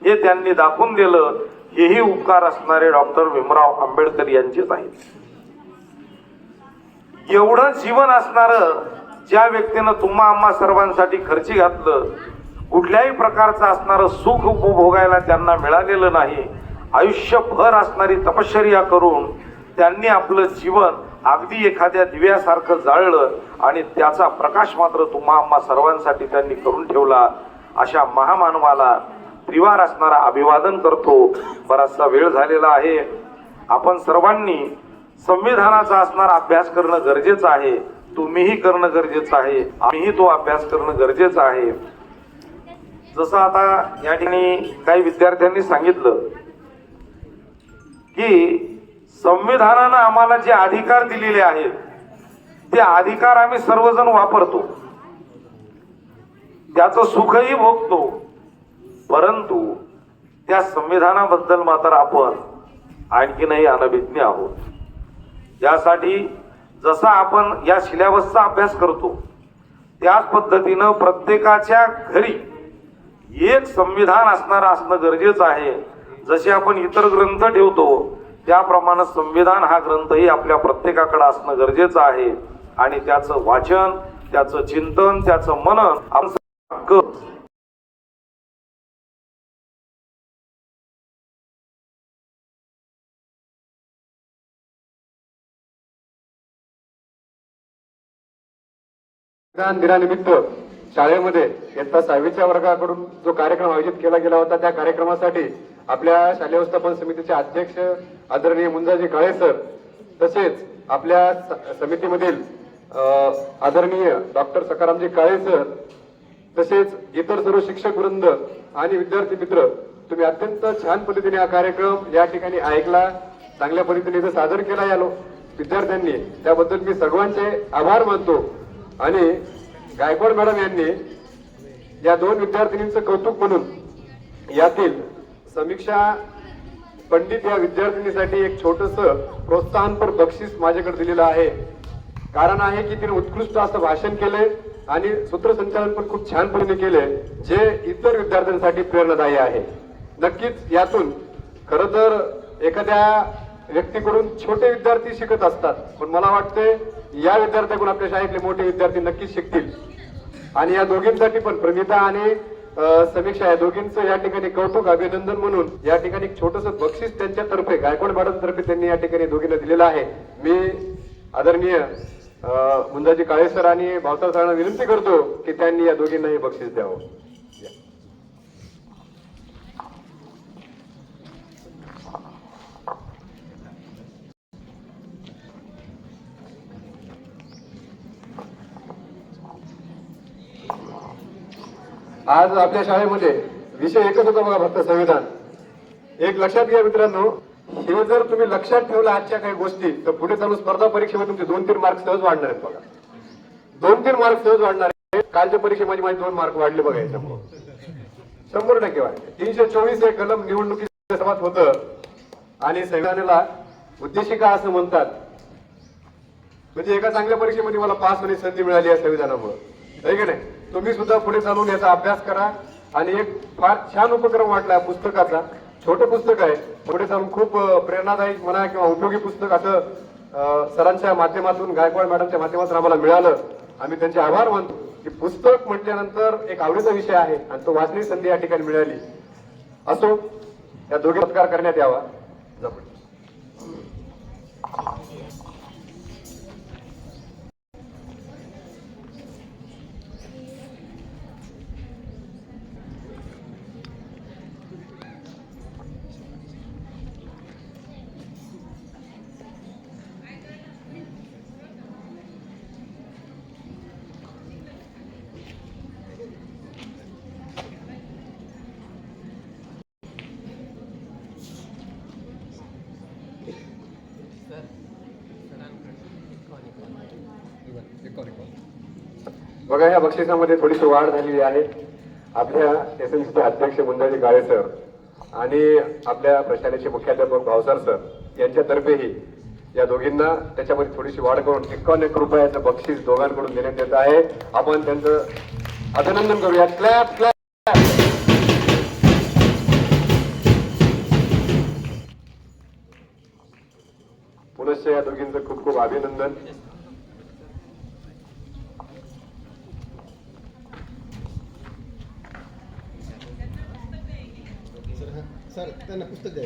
हे त्यांनी दाखवून दिलं. हेही उपकार असणारे डॉक्टर भीमराव आंबेडकर यांचेच आहेत. एवढं जीवन असणारं ज्या व्यक्तीनं तुम्हा आम्हा सर्वांसाठी खर्ची घातलं कुठल्याही प्रकारचं असणारं सुख उपभोगायला त्यांना मिळालेलं नाही. आयुष्यभर असणारी तपश्चर्या करून त्यांनी आपलं जीवन अगदी एखाद्या दिव्यासारखं जाळलं आणि त्याचा प्रकाश मात्र तुम्हा आम्हा सर्वांसाठी त्यांनी करून ठेवला. अशा महामानवाला त्रिवार असणारा अभिवादन करतो. बराचसा वेळ झालेला आहे. आपण सर्वांनी संविधानाचा असणारा अभ्यास करणं गरजेचं आहे. तुम्हीही करणं गरजेचं आहे. आम्हीही तो अभ्यास करणं गरजेचं आहे. जसं आता या ठिकाणी काही विद्यार्थ्यांनी सांगितलं की संविधानानं आम्हाला जे अधिकार दिलेले आहेत ते अधिकार आम्ही सर्वजण वापरतो, त्याचं सुखही भोगतो, परंतु त्या संविधानाबद्दल मात्र आपण आणखीनही अनभिज्ञ आहोत. यासाठी जसा आपण या सिलेबसचा अभ्यास करतो त्याच पद्धतीनं प्रत्येकाच्या घरी एक संविधान असणं गरजेचं आहे. जसे आपण इतर ग्रंथ ठेवतो त्याप्रमाणे संविधान हा ग्रंथही आपल्या प्रत्येकाकडे असणं गरजेचं आहे. आणि त्याचं वाचन, त्याचं चिंतन, त्याचं मनन आपण संविधान दिनानिमित्त शाळेमध्ये इयत्ता 6वीच्या वर्गाकडून जो कार्यक्रम आयोजित केला गेला होता त्या कार्यक्रमासाठी आपल्या शालेय व्यवस्थापन समितीचे अध्यक्ष आदरणीय मुंजाजी काळे सर, तसेच आपल्या समितीमधील आदरणीय डॉक्टर सकारामजी काळे सर, तसेच इतर सर्व शिक्षक वृंद आणि विद्यार्थी मित्र, तुम्ही अत्यंत छान पद्धतीने हा कार्यक्रम या ठिकाणी ऐकला, चांगल्या पद्धतीने इथं सादर केला या विद्यार्थ्यांनी. त्याबद्दल मी सर्वांचे आभार मानतो. आणि गायकवाड मॅडम यांनी या 2 विद्यार्थिनींचं कौतुक म्हणून यातील समीक्षा पंडित या विद्यार्थिनीसाठी एक छोटस प्रोत्साहनपर बक्षीस माझ्याकडे दिलेलं आहे. कारण आहे की तिने उत्कृष्ट असं भाषण केले आणि सूत्रसंचालन पण खूप छान पद्धतीने केले, जे इतर विद्यार्थ्यांसाठी प्रेरणादायी आहे. नक्कीच यातून खरं तर एखाद्या व्यक्तीकडून छोटे विद्यार्थी शिकत असतात, पण मला वाटते या विद्यार्थ्याकडून आपल्या शाळेतले मोठे विद्यार्थी नक्कीच शिकतील. आणि या दोघींसाठी पण प्रणिता आणि समीक्षा या दोघींचं या ठिकाणी कौतुक, अभिनंदन म्हणून या ठिकाणी एक छोटस बक्षीस त्यांच्यातर्फे गायकवाड मॅडम तर्फे त्यांनी या ठिकाणी दोघींना दिलेलं आहे. मी आदरणीय मुंजाजी काळे सर आणि भावसार सरांना विनंती करतो की त्यांनी या दोघींना हे बक्षीस द्यावं. आज आपल्या शाळेमध्ये विषय एकच होता बघा, फक्त संविधान. एक लक्षात घ्या मित्रांनो, हे जर तुम्ही लक्षात ठेवलं आजच्या काही गोष्टी, तर पुढे चालू स्पर्धा परीक्षेमध्ये तुमचे 2-3 मार्क सहज वाढणार आहेत बघा. 2-3 मार्क सहज वाढणार आहेत. कालच्या परीक्षेमध्ये माझे 2 मार्क वाढले बघा. याच्यामुळे 100% वाढले. 324 हे कलम निवडणुकीच्या सर्वात होतं. आणि संविधानाला उद्देशिका असं म्हणतात. म्हणजे एका चांगल्या परीक्षेमध्ये मला पास होण्याची संधी मिळाली आहे संविधानामुळे, आहे की नाही? तुम्ही सुद्धा पुढे चालून याचा अभ्यास करा. आणि एक फार छान उपक्रम वाटला पुस्तकाचा. छोटं पुस्तक आहे, पुढे चालून खूप प्रेरणादायी म्हणा किंवा उपयोगी पुस्तक असं सरांच्या माध्यमातून, गायकवाड मॅडमच्या माध्यमातून आम्हाला मिळालं. आम्ही त्यांचे आभार मानतो की पुस्तक म्हटल्यानंतर एक आवडीचा विषय आहे आणि तो वाचण्याची संधी या ठिकाणी मिळाली. असो, या दोघे सत्कार करण्यात यावा. बघा, या बक्षिसामध्ये थोडीशी वाढ झालेली आहे. आपल्या एसएमसीचे अध्यक्ष मुंजाजी काळे सर आणि आपल्या प्रशालेचे मुख्याध्यापक भावसार सर यांच्यातर्फेही या दोघींना त्याच्यामध्ये थोडीशी वाढ करून 51 रुपयाचं बक्षीस दोघांकडून देण्यात येत आहे. आपण त्यांचं अभिनंदन करूया. Clap clap. पुनश्च या दोघींचं खूप खूप अभिनंदन. सर त्यांना पुस्तक द्या.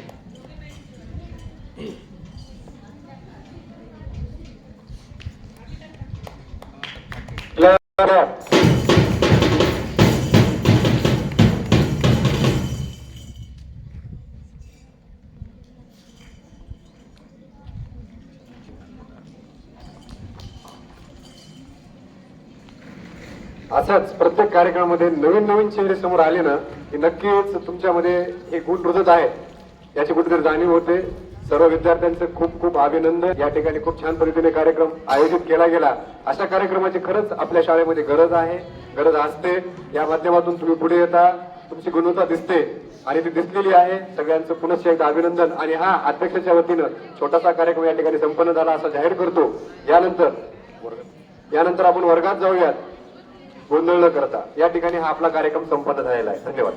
असाच प्रत्येक कार्यक्रमामध्ये नवीन नवीन चेहरे समोर आले ना की नक्कीच तुमच्यामध्ये हे गुण रुजत आहेत याची कुठेतरी जाणीव होते. सर्व विद्यार्थ्यांचं खूप खूप अभिनंदन. या ठिकाणी खूप छान पद्धतीने कार्यक्रम आयोजित केला गेला. अशा कार्यक्रमाची खरंच आपल्या शाळेमध्ये गरज आहे, गरज असते. या माध्यमातून तुम्ही पुढे येता, तुमची गुणवत्ता दिसते आणि ती दिसलेली आहे. सगळ्यांचं पुनश्च एकदा अभिनंदन. आणि हा अध्यक्षाच्या वतीनं छोटासा कार्यक्रम या ठिकाणी संपन्न झाला असं जाहीर करतो. यानंतर आपण वर्गात जाऊयात गोंधळ न करता. या ठिकाणी हा आपला कार्यक्रम संपन्न झालेला आहे. धन्यवाद.